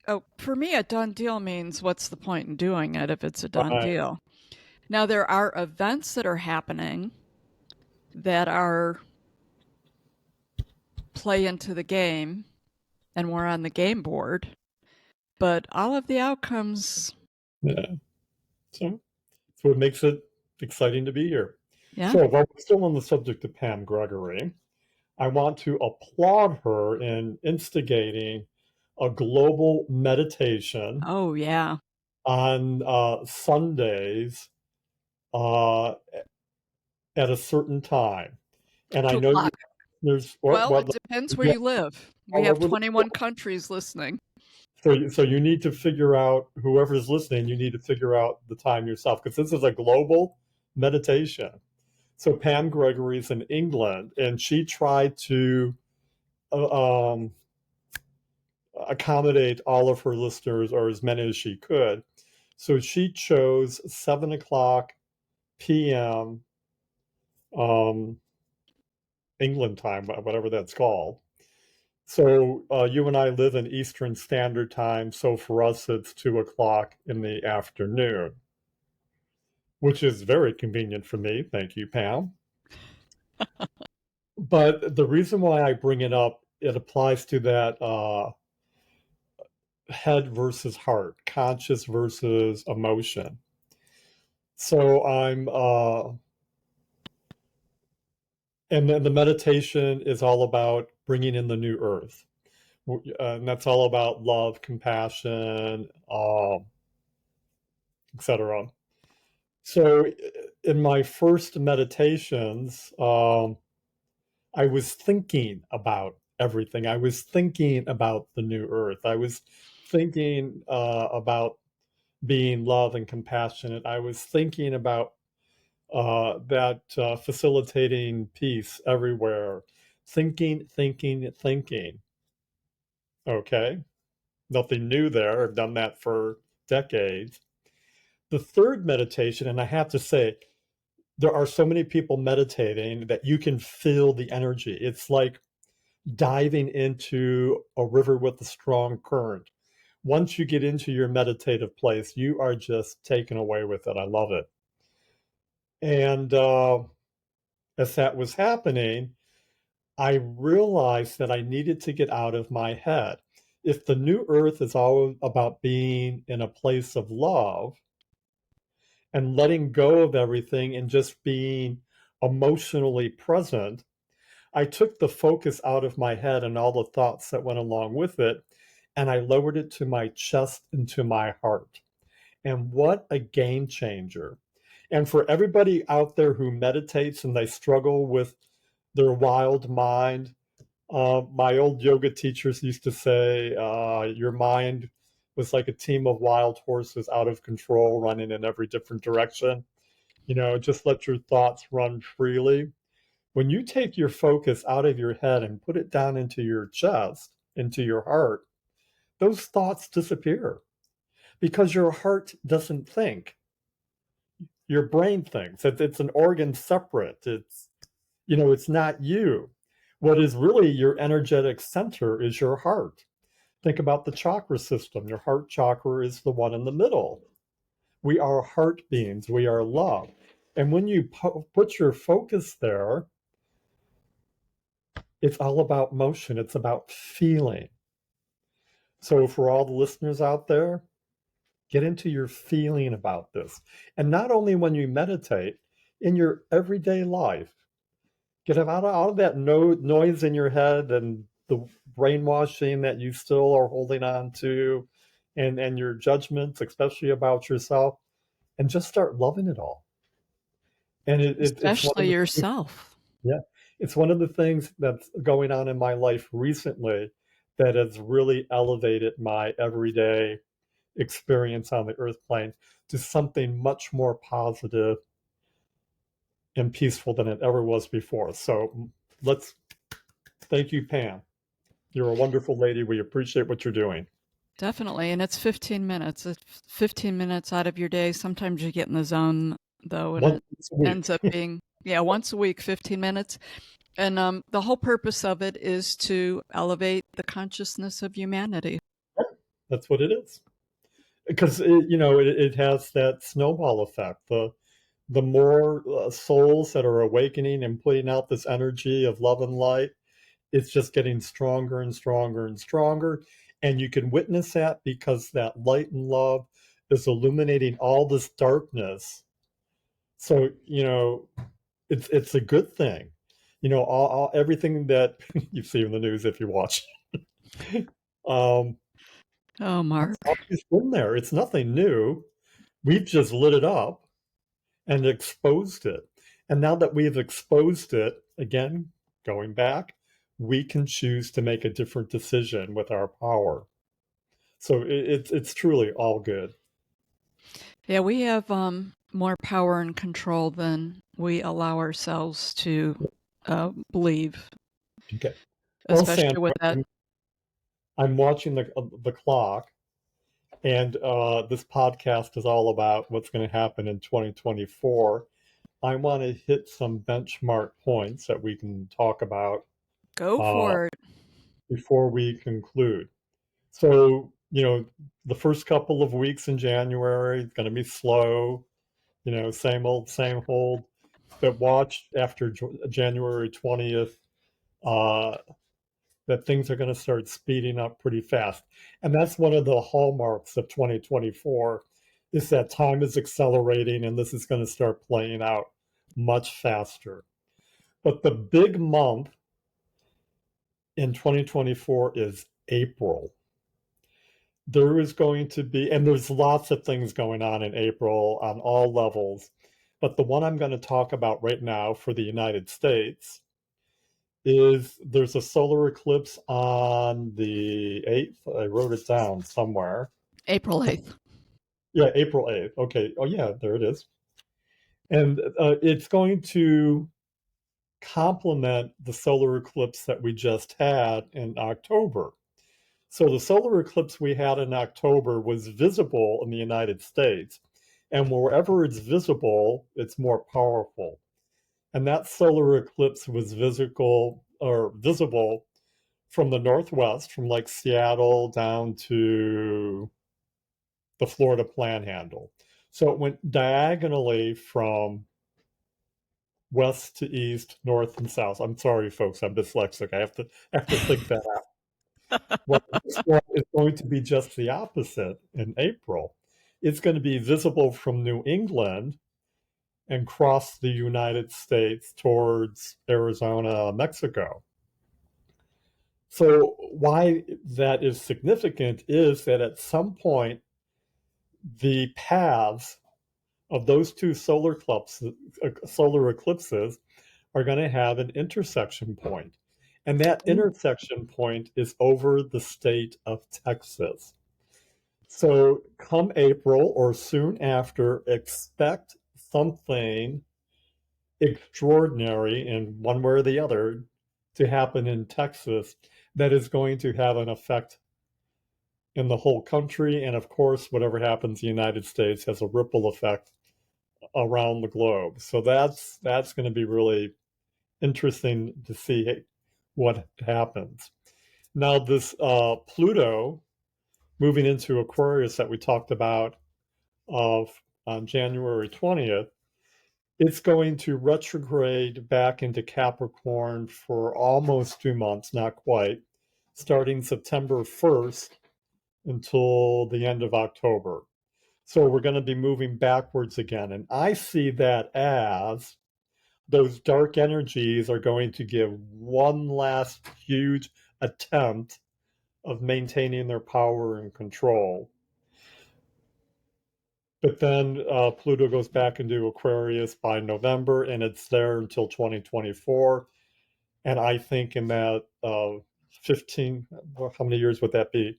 Now, for me, a done deal means what's the point in doing it if it's a done uh, deal? Now, there are events that are happening that are play into the game, and we're on the game board, but all of the outcomes, yeah, so that's what makes it exciting to be here. yeah. So while we're still on the subject of Pam Gregory, I want to applaud her in instigating a global meditation Oh, yeah. on Sundays uh, at a certain time. And I Two know o'clock. there's Well, it depends where yeah, you live. We all have over the 21 countries listening. so you need to figure out, whoever's listening, you need to figure out the time yourself, because this is a global meditation. So Pam Gregory's in England, and she tried to uh, um, accommodate all of her listeners, or as many as she could. So she chose 7 o'clock p.m. Um, England time, whatever that's called. So you and I live in Eastern Standard Time, so for us it's 2 o'clock in the afternoon, which is very convenient for me. Thank you, Pam. But the reason why I bring it up, it applies to that head versus heart, conscious versus emotion. So and then the meditation is all about bringing in the new earth. And that's all about love, compassion, etc. So in my first meditations, I was thinking about everything. I was thinking about the new earth. I was thinking about being love and compassionate. I was thinking about that facilitating peace everywhere. Thinking, thinking, thinking. Okay. Nothing new there. I've done that for decades. The third meditation, and I have to say, there are so many people meditating that you can feel the energy. It's like diving into a river with a strong current. Once you get into your meditative place, you are just taken away with it. I love it. And as that was happening, I realized that I needed to get out of my head. If the new earth is all about being in a place of love and letting go of everything and just being emotionally present, I took the focus out of my head and all the thoughts that went along with it, and I lowered it to my chest and to my heart. And what a game changer. And for everybody out there who meditates and they struggle with their wild mind, my old yoga teachers used to say, your mind was like a team of wild horses out of control, running in every different direction. Just let your thoughts run freely. When you take your focus out of your head and put it down into your chest, into your heart, those thoughts disappear because your heart doesn't think. Your brain thinks. It's an organ separate. It's not you. What is really your energetic center is your heart. Think about the chakra system. Your heart chakra is the one in the middle. We are heart beings. We are love. And when you put your focus there, it's all about motion. It's about feeling. So for all the listeners out there, get into your feeling about this. And not only when you meditate, in your everyday life, get out of that noise in your head and the brainwashing that you still are holding on to, and your judgments, especially about yourself, and just start loving it all. And it's one of Especially the things, yourself. yeah, it's one of the things that's going on in my life recently that has really elevated my everyday experience on the earth plane to something much more positive and peaceful than it ever was before. So let's thank you, Pam. You're a wonderful lady. We appreciate what you're doing. Definitely, and it's 15 minutes. It's 15 minutes out of your day. Sometimes you get in the zone, though, and Once it a week. ends up being, yeah, once a week, 15 minutes. And the whole purpose of it is to elevate the consciousness of humanity. That's what it is. Because it has that snowball effect. The more souls that are awakening and putting out this energy of love and light, it's just getting stronger and stronger and stronger. And you can witness that because that light and love is illuminating all this darkness. So, it's a good thing. Everything that you see in the news if you watch. um, Oh, it's Mark. always been there. It's nothing new. We've just lit it up and exposed it. And now that we've exposed it, again, going back, we can choose to make a different decision with our power. So it's truly all good. Yeah, we have more power and control than we allow ourselves to believe, Okay. Well, especially Sandra, with that. I'm watching the clock, and this podcast is all about what's going to happen in 2024. I want to hit some benchmark points that we can talk about Go uh, for it. before we conclude. So, the first couple of weeks in January is going to be slow, same old, same old. But watch after January 20th uh, that things are going to start speeding up pretty fast. And that's one of the hallmarks of 2024 is that time is accelerating and this is going to start playing out much faster. But the big month in 2024 is April. There is going to be, and there's lots of things going on in April on all levels. But the one I'm going to talk about right now for the United States is there's a solar eclipse on the 8th. I wrote it down somewhere. April 8th. Yeah, April 8th. Okay. Oh, yeah, there it is. And it's going to complement the solar eclipse that we just had in October. So the solar eclipse we had in October was visible in the United States. And wherever it's visible, it's more powerful. And that solar eclipse was visible from the northwest, from like Seattle down to the Florida Panhandle. So it went diagonally from west to east, north and south. I'm sorry, folks, I'm dyslexic. I have to think that out. Well, this one is going to be just the opposite in April. It's going to be visible from New England and cross the United States towards Arizona, Mexico. So, why that is significant is that at some point, the paths of those two solar eclipses are going to have an intersection point. And that Ooh. intersection point is over the state of Texas. So, come April or soon after, expect something extraordinary in one way or the other to happen in Texas that is going to have an effect in the whole country. And of course, whatever happens in the United States has a ripple effect around the globe. So that's going to be really interesting to see what happens. Now, this Pluto moving into Aquarius that we talked about of on January 20th, it's going to retrograde back into Capricorn for almost 2 months, not quite, starting September 1st until the end of October. So we're going to be moving backwards again. And I see that as those dark energies are going to give one last huge attempt of maintaining their power and control. But then Pluto goes back into Aquarius by November, and it's there until 2024. And I think in that 15, well, how many years would that be?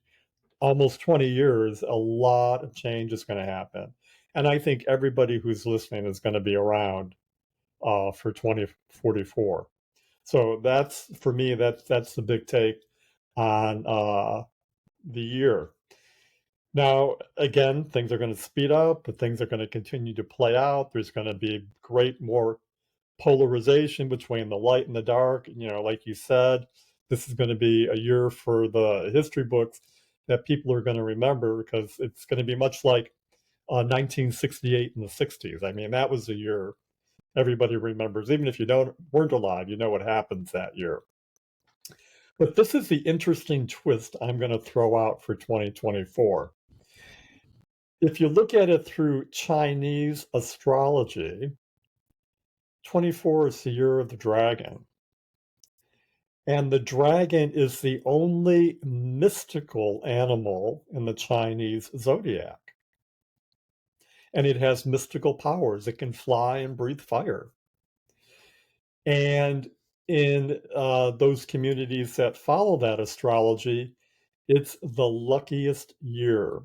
Almost 20 years, a lot of change is going to happen. And I think everybody who's listening is going to be around for 2044. So that's for me, that's the big take on the year. Now, again, things are going to speed up, but things are going to continue to play out. There's going to be great more polarization between the light and the dark. You know, like you said, this is going to be a year for the history books that people are going to remember because it's going to be much like 1968 in the 60s. I mean, that was a year everybody remembers. Even if you weren't alive, you know what happens that year. But this is the interesting twist I'm going to throw out for 2024. If you look at it through Chinese astrology, 24 is the year of the dragon. And the dragon is the only mystical animal in the Chinese zodiac. And it has mystical powers. It can fly and breathe fire. And in those communities that follow that astrology, it's the luckiest year.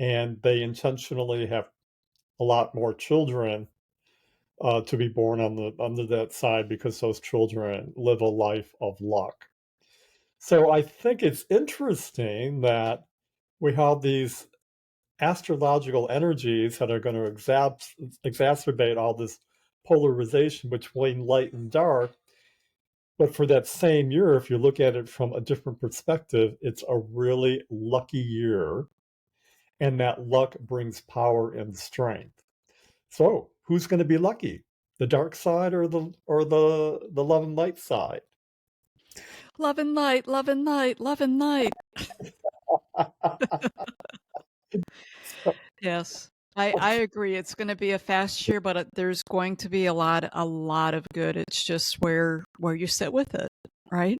And they intentionally have a lot more children to be born under that side because those children live a life of luck. So I think it's interesting that we have these astrological energies that are going to exacerbate all this polarization between light and dark. But for that same year, if you look at it from a different perspective, it's a really lucky year. And that luck brings power and strength. So who's going to be lucky? The dark side or the love and light side? Love and light, love and light, love and light. Yes. I agree. It's going to be a fast year, but there's going to be a lot of good. It's just where you sit with it, right?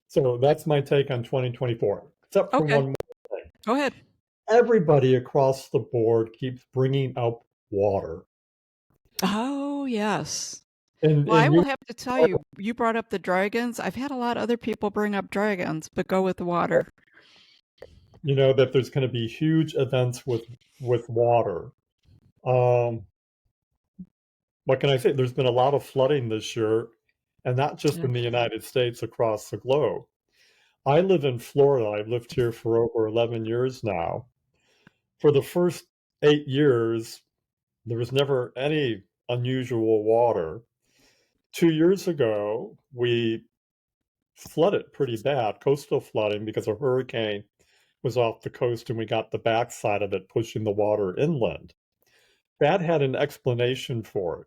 So that's my take on 2024, except for Okay, one more thing. go ahead. Everybody across the board keeps bringing up water. Oh, yes. And Well, I and will you have to tell you, you brought up the dragons. I've had a lot of other people bring up dragons, but go with the water. that there's going to be huge events with water. Um, what can I say? There's been a lot of flooding this year, and not just Yeah. in the United States, across the globe. I live in Florida. I've lived here for over 11 years now. For the first 8 years, there was never any unusual water. 2 years ago, we flooded pretty bad, coastal flooding, because a hurricane was off the coast and we got the backside of it pushing the water inland. That had an explanation for it.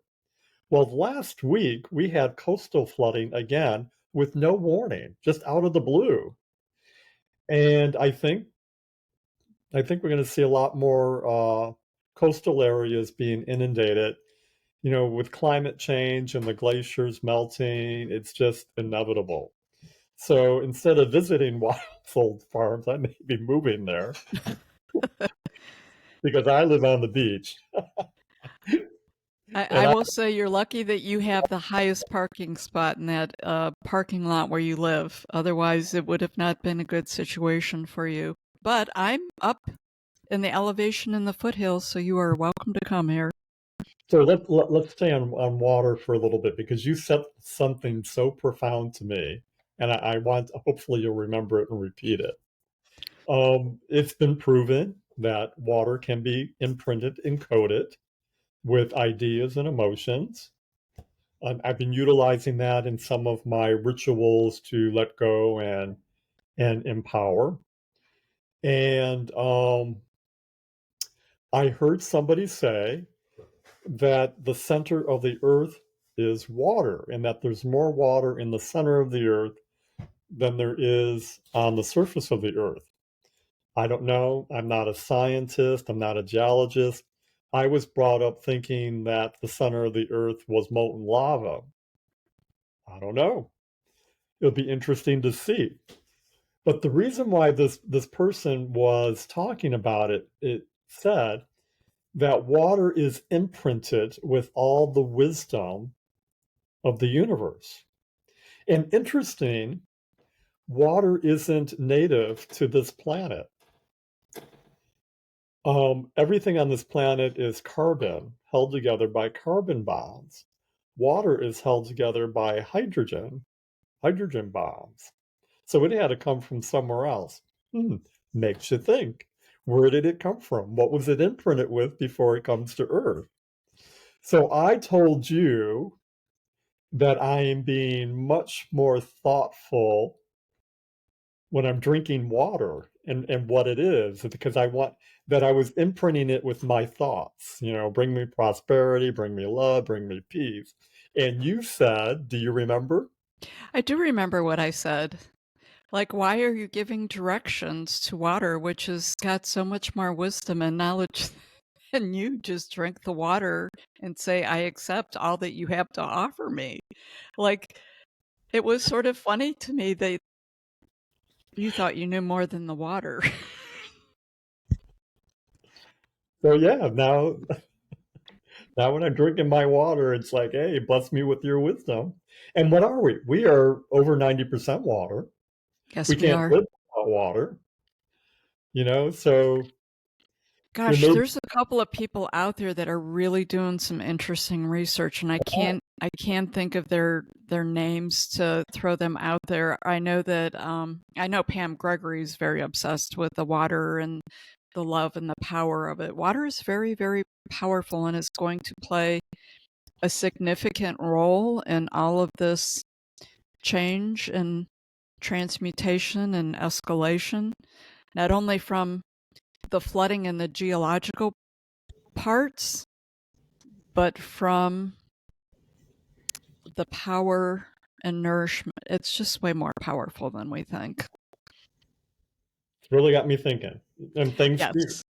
Well, last week we had coastal flooding again with no warning, just out of the blue. And I think we're going to see a lot more coastal areas being inundated. With climate change and the glaciers melting, it's just inevitable. So instead of visiting wildfold farms, I may be moving there because I live on the beach. I And I, will say you're lucky that you have the highest parking spot in that parking lot where you live. Otherwise, it would have not been a good situation for you. But I'm up in the elevation in the foothills, so you are welcome to come here. so let's stay on water for a little bit because you said something so profound to me, and I want hopefully you'll remember it and repeat it. It's been proven that water can be imprinted, encoded with ideas and emotions. I've been utilizing that in some of my rituals to let go and empower. And I heard somebody say that the center of the earth is water, and that there's more water in the center of the earth than there is on the surface of the earth. I don't know. I'm not a scientist. I'm not a geologist. I was brought up thinking that the center of the earth was molten lava. I don't know. It'll be interesting to see. But the reason why this person was talking about it, it said that water is imprinted with all the wisdom of the universe. And interesting, water isn't native to this planet. Everything on this planet is carbon, held together by carbon bonds. Water is held together by hydrogen bonds. So it had to come from somewhere else. Hmm, makes you think. Where did it come from? What was it imprinted with before it comes to Earth? So I told you that I am being much more thoughtful when I'm drinking water and what it is, because I want that I was imprinting it with my thoughts, bring me prosperity, bring me love, bring me peace. And you said, do you remember? I do remember what I said. Like, why are you giving directions to water, which has got so much more wisdom and knowledge than you? Just drink the water and say, I accept all that you have to offer me. Like, it was sort of funny to me that you thought you knew more than the water. So yeah, now when I'm drinking my water, it's like, hey, bless me with your wisdom. And what are we? We are over 90% water. We Yes, we can't are. live without water, so there Gosh, may be there's a couple of people out there that are really doing some interesting research, and I can't think of their names to throw them out there. I know that I know Pam Gregory is very obsessed with the water and the love and the power of it. Water is very, very powerful and is going to play a significant role in all of this change and transmutation and escalation, not only from the flooding and the geological parts, but from the power and nourishment. It's just way more powerful than we think. really got me thinking. And things, Yes.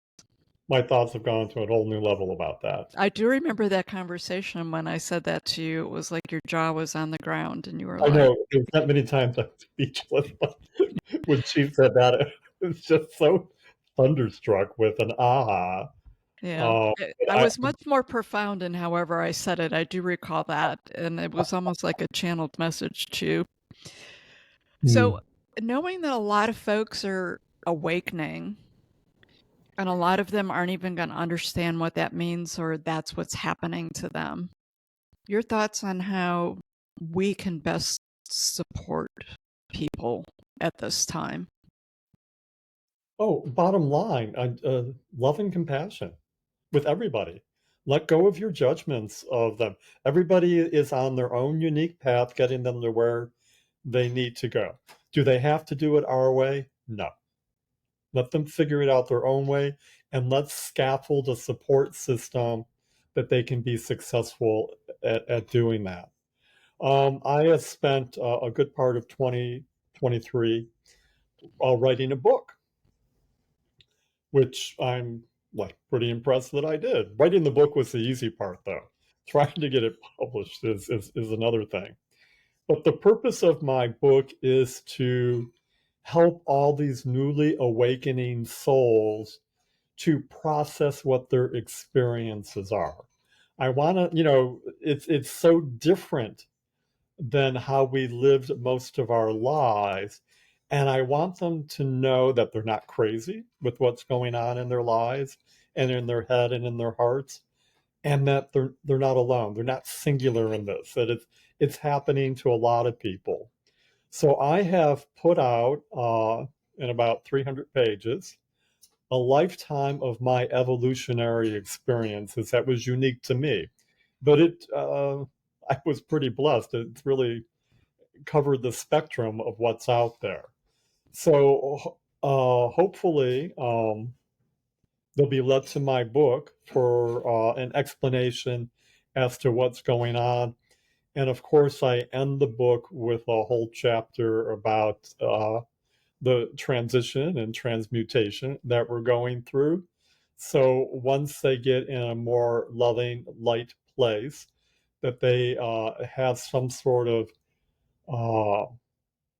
my thoughts have gone to a whole new level about that. I do remember that conversation when I said that to you. It was like your jaw was on the ground and you were I like, know there's not many times I'm speechless, but when she said that, it was just so thunderstruck with an aha. yeah. Uh, I I, was much more profound in however I said it. I do recall that. And it was almost like a channeled message to you. So, hmm. knowing that a lot of folks are awakening. And a lot of them aren't even going to understand what that means or that's what's happening to them. Your thoughts on how we can best support people at this time? Oh, bottom line, love and compassion with everybody. Let go of your judgments of them. Everybody is on their own unique path, getting them to where they need to go. Do they have to do it our way? No. Let them figure it out their own way, and let's scaffold a support system that they can be successful at doing that. I have spent a good part of 2023 writing a book, which I'm like pretty impressed that I did. Writing the book was the easy part, though. Trying to get it published is another thing. But the purpose of my book is to help all these newly awakening souls to process what their experiences are. I want to, it's so different than how we lived most of our lives. And I want them to know that they're not crazy with what's going on in their lives and in their head and in their hearts, and that they're not alone. They're not singular in this, that it's happening to a lot of people. So I have put out in about 300 pages a lifetime of my evolutionary experiences that was unique to me. But I was pretty blessed. It's really covered the spectrum of what's out there. So hopefully they'll be led to my book for an explanation as to what's going on. And of course, I end the book with a whole chapter about the transition and transmutation that we're going through. So once they get in a more loving, light place, that they have some sort of uh,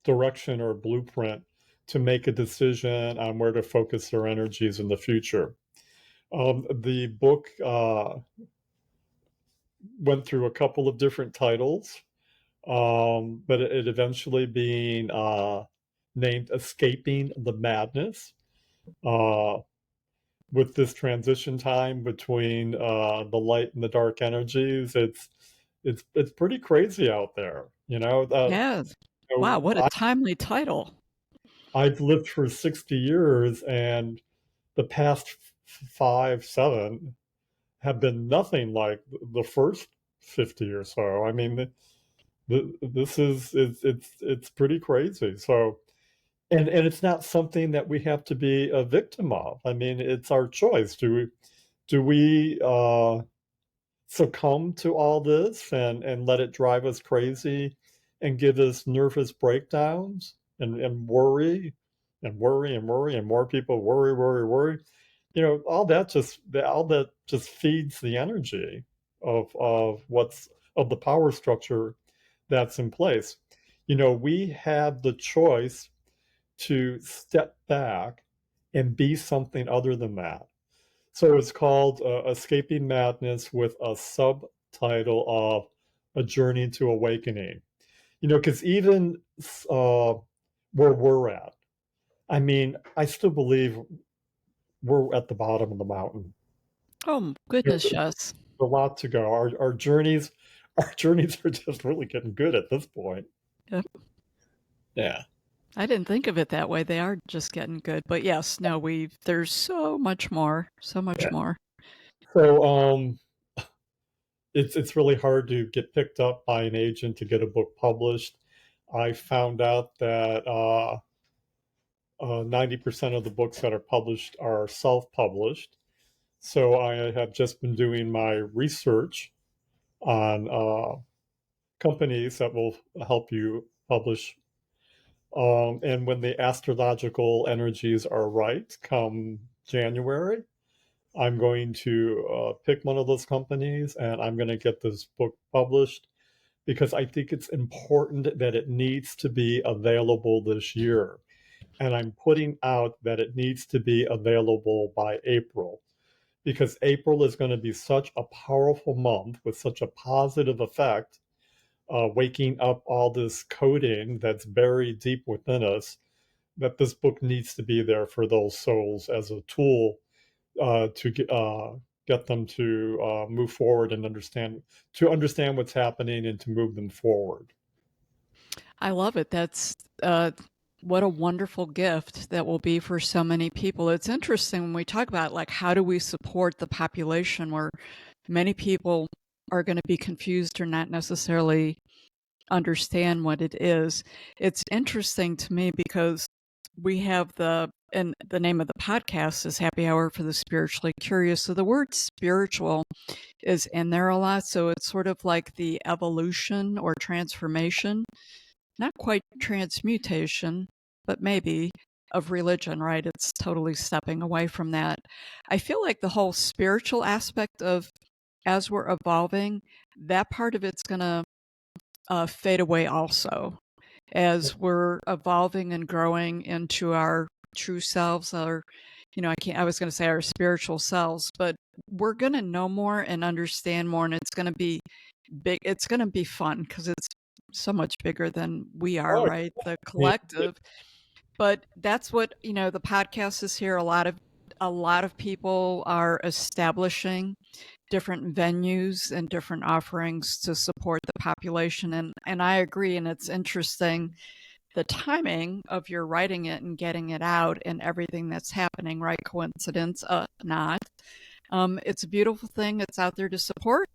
direction or blueprint to make a decision on where to focus their energies in the future. The book went through a couple of different titles, but it eventually being named Escaping the Madness. Uh, with this transition time between the light and the dark energies, it's pretty crazy out there. Yeah. Wow, what a timely title. I've lived for 60 years, and the past 5, 7 have been nothing like the first 50 or so. I mean, this is it's pretty crazy. So, and it's not something that we have to be a victim of. I mean, it's our choice. Do we succumb to all this and let it drive us crazy and give us nervous breakdowns and worry and worry and worry and more people worry, worry, worry? All that just feeds the energy of the power structure that's in place. We have the choice to step back and be something other than that. So it's called Escaping Madness with a subtitle of A Journey to Awakening. Because even uh, where we're at, I mean, I still believe we're at the bottom of the mountain. Oh, There's goodness, yes. a lot to go. Our journeys, our journeys are just really getting good at this point. Yep. Yeah. I didn't think of it that way. They are just getting good. But yes, no, there's so much more, so much Yeah. more. So it's really hard to get picked up by an agent to get a book published. I found out that 90% of the books that are published are self-published. So I have just been doing my research on companies that will help you publish. And when the astrological energies are right, come January, I'm going to pick one of those companies and I'm going to get this book published because I think it's important that it needs to be available this year. And I'm putting out that it needs to be available by April because April is going to be such a powerful month with such a positive effect, waking up all this coding that's buried deep within us that this book needs to be there for those souls as a tool to get them to move forward and understand what's happening and to move them forward. I love it. That's uh, what a wonderful gift that will be for so many people. It's interesting when we talk about like how do we support the population where many people are going to be confused or not necessarily understand what it is. It's interesting to me because we have and the name of the podcast is Happy Hour for the Spiritually Curious. So the word spiritual is in there a lot. So it's sort of like the evolution or transformation, not quite transmutation, but maybe of religion, right? It's totally stepping away from that. I feel like the whole spiritual aspect of as we're evolving, that part of it's going to fade away also as we're evolving and growing into our true selves, our, I was going to say our spiritual selves, but we're going to know more and understand more, and it's going to be big. It's going to be fun because it's so much bigger than we are, Oh, right? The yeah. collective. But that's what, the podcast is here. A lot of people are establishing different venues and different offerings to support the population, and I agree, and it's interesting the timing of your writing it and getting it out and everything that's happening, right? Coincidence? Not. It's a beautiful thing. It's out there to support.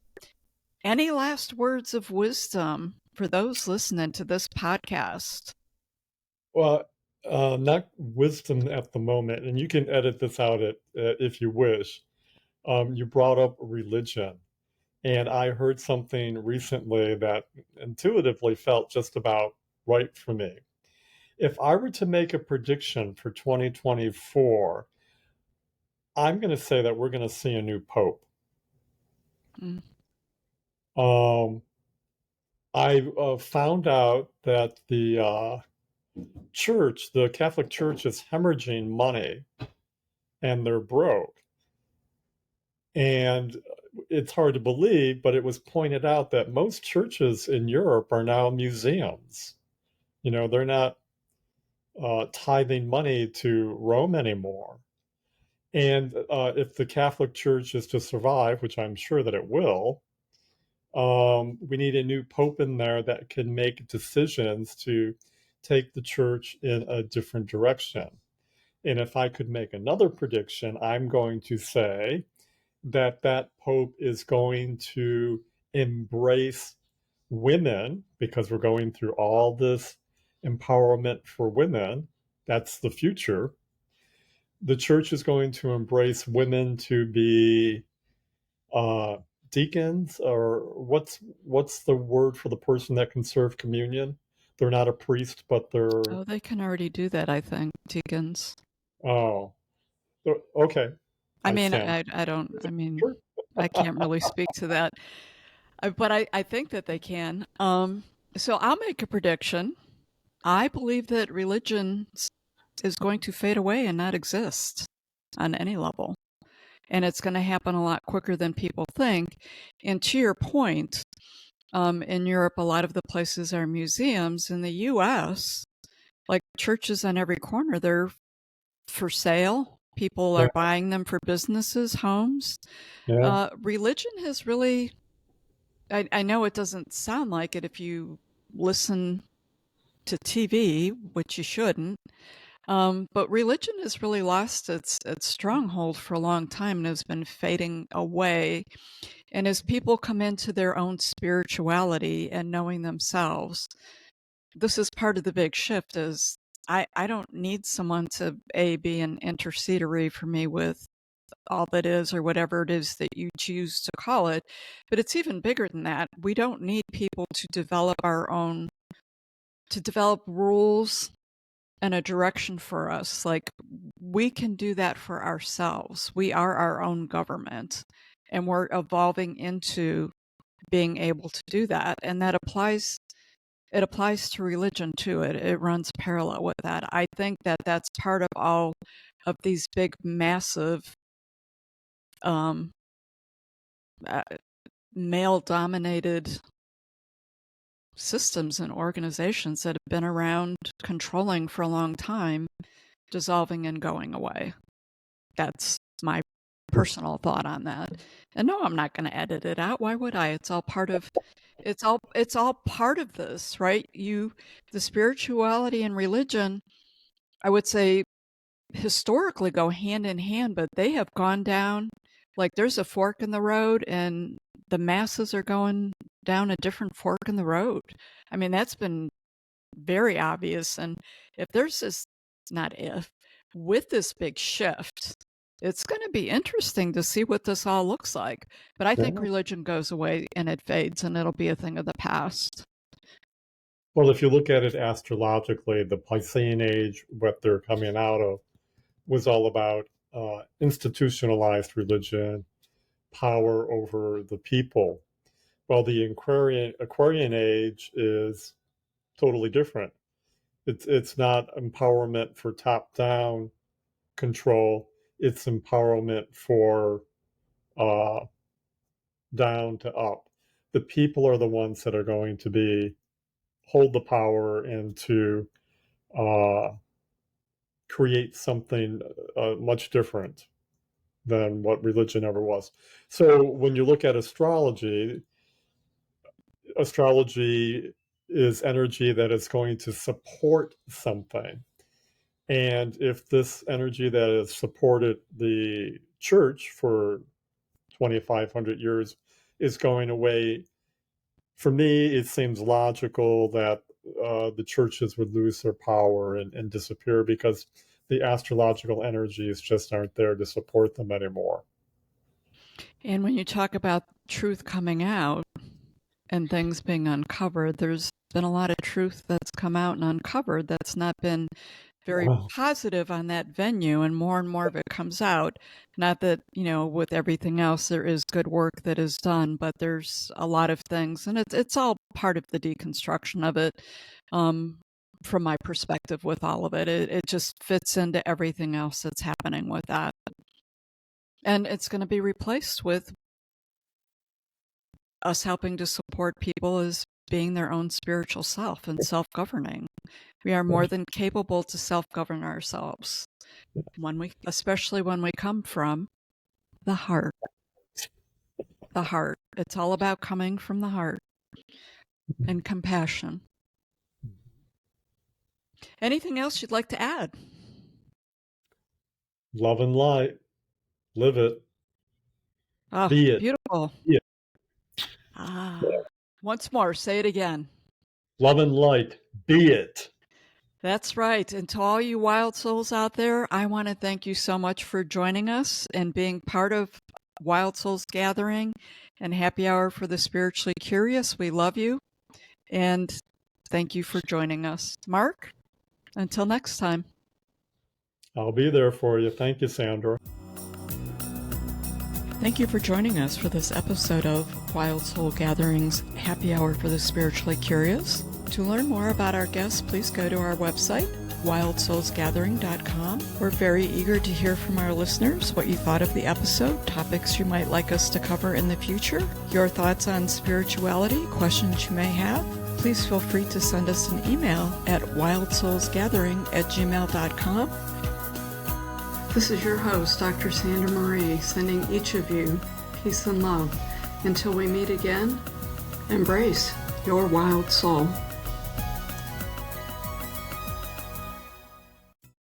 Any last words of wisdom for those listening to this podcast? Well, not wisdom at the moment, and you can edit this out if you wish. You brought up religion, and I heard something recently that intuitively felt just about right for me. If I were to make a prediction for 2024, I'm going to say that we're going to see a new pope. Mm. Um, I found out that the Catholic Church, is hemorrhaging money and they're broke. And it's hard to believe, but it was pointed out that most churches in Europe are now museums. They're not tithing money to Rome anymore. And if the Catholic Church is to survive, which I'm sure that it will, we need a new pope in there that can make decisions to take the church in a different direction. And if I could make another prediction, I'm going to say that that pope is going to embrace women because we're going through all this empowerment for women. That's the future. The church is going to embrace women to be uh, deacons, or what's the word for the person that can serve communion? They're not a priest, but they're Oh, they can already do that, I think, deacons. oh, okay. I I mean, stand. I don't, I mean, Sure. I can't really speak to that, but I think that they can. So I'll make a prediction. I believe that religion is going to fade away and not exist on any level. And it's going to happen a lot quicker than people think. And to your point, in Europe, a lot of the places are museums. In the US, like churches on every corner, they're for sale. People Yeah, are buying them for businesses, homes. yeah, Religion has really, I know it doesn't sound like it if you listen to TV, which you shouldn't. But religion has really lost its stronghold for a long time and has been fading away. And as people come into their own spirituality and knowing themselves, this is part of the big shift is I don't need someone to be an intercedery for me with all that is or whatever it is that you choose to call it. But it's even bigger than that. We don't need people to develop rules and a direction for us. Like we can do that for ourselves. We are our own government and we're evolving into being able to do that. And it applies to religion too. It runs parallel with that. I think that that's part of all of these big, massive, um, uh, male-dominated systems and organizations that have been around controlling for a long time dissolving and going away. That's my personal thought on that. And no, I'm not going to edit it out. Why would I? It's all part of this, right? The spirituality and religion, I would say, historically go hand in hand, but they have gone down, like there's a fork in the road and the masses are going down a different fork in the road. I mean, that's been very obvious. And if there's this, not if, with this big shift, it's going to be interesting to see what this all looks like. But I think Yeah. religion goes away and it fades and it'll be a thing of the past. Well, if you look at it astrologically, the Piscean age, what they're coming out of, was all about institutionalized religion, power over the people. Well, the Aquarian age is totally different. It's not empowerment for top-down control. It's empowerment for down to up. The people are the ones that are going to hold the power and to uh, create something much different than what religion ever was. So when you look at astrology is energy that is going to support something. And if this energy that has supported the church for 2,500 years is going away, for me, it seems logical that the churches would lose their power and disappear because the astrological energies just aren't there to support them anymore. And when you talk about truth coming out and things being uncovered, there's been a lot of truth that's come out and uncovered that's not been very positive on that venue, and more of it comes out. Not that, with everything else, there is good work that is done, but there's a lot of things, and it's all part of the deconstruction of it. From my perspective with all of it, it just fits into everything else that's happening with that. And it's going to be replaced with us helping to support people as being their own spiritual self and self-governing. We are more than capable to self-govern ourselves, especially when we come from the heart. The heart. It's all about coming from the heart and compassion. Anything else you'd like to add? Love and light. Live it. Oh, Be it. beautiful. Be it. Once more, say it again. Love and light. Be it. That's right. And to all you wild souls out there, I want to thank you so much for joining us and being part of Wild Souls Gathering and Happy Hour for the Spiritually Curious. We love you. And thank you for joining us. Mark, until next time. I'll be there for you. Thank you, Sandra. Thank you for joining us for this episode of Wild Soul Gatherings Happy Hour for the Spiritually Curious. To learn more about our guests, please go to our website, wildsoulsgathering.com. We're very eager to hear from our listeners what you thought of the episode, topics you might like us to cover in the future, your thoughts on spirituality, questions you may have. Please feel free to send us an email at wildsoulsgathering@gmail.com. This is your host, Dr. Sandra Marie, sending each of you peace and love. Until we meet again, embrace your wild soul.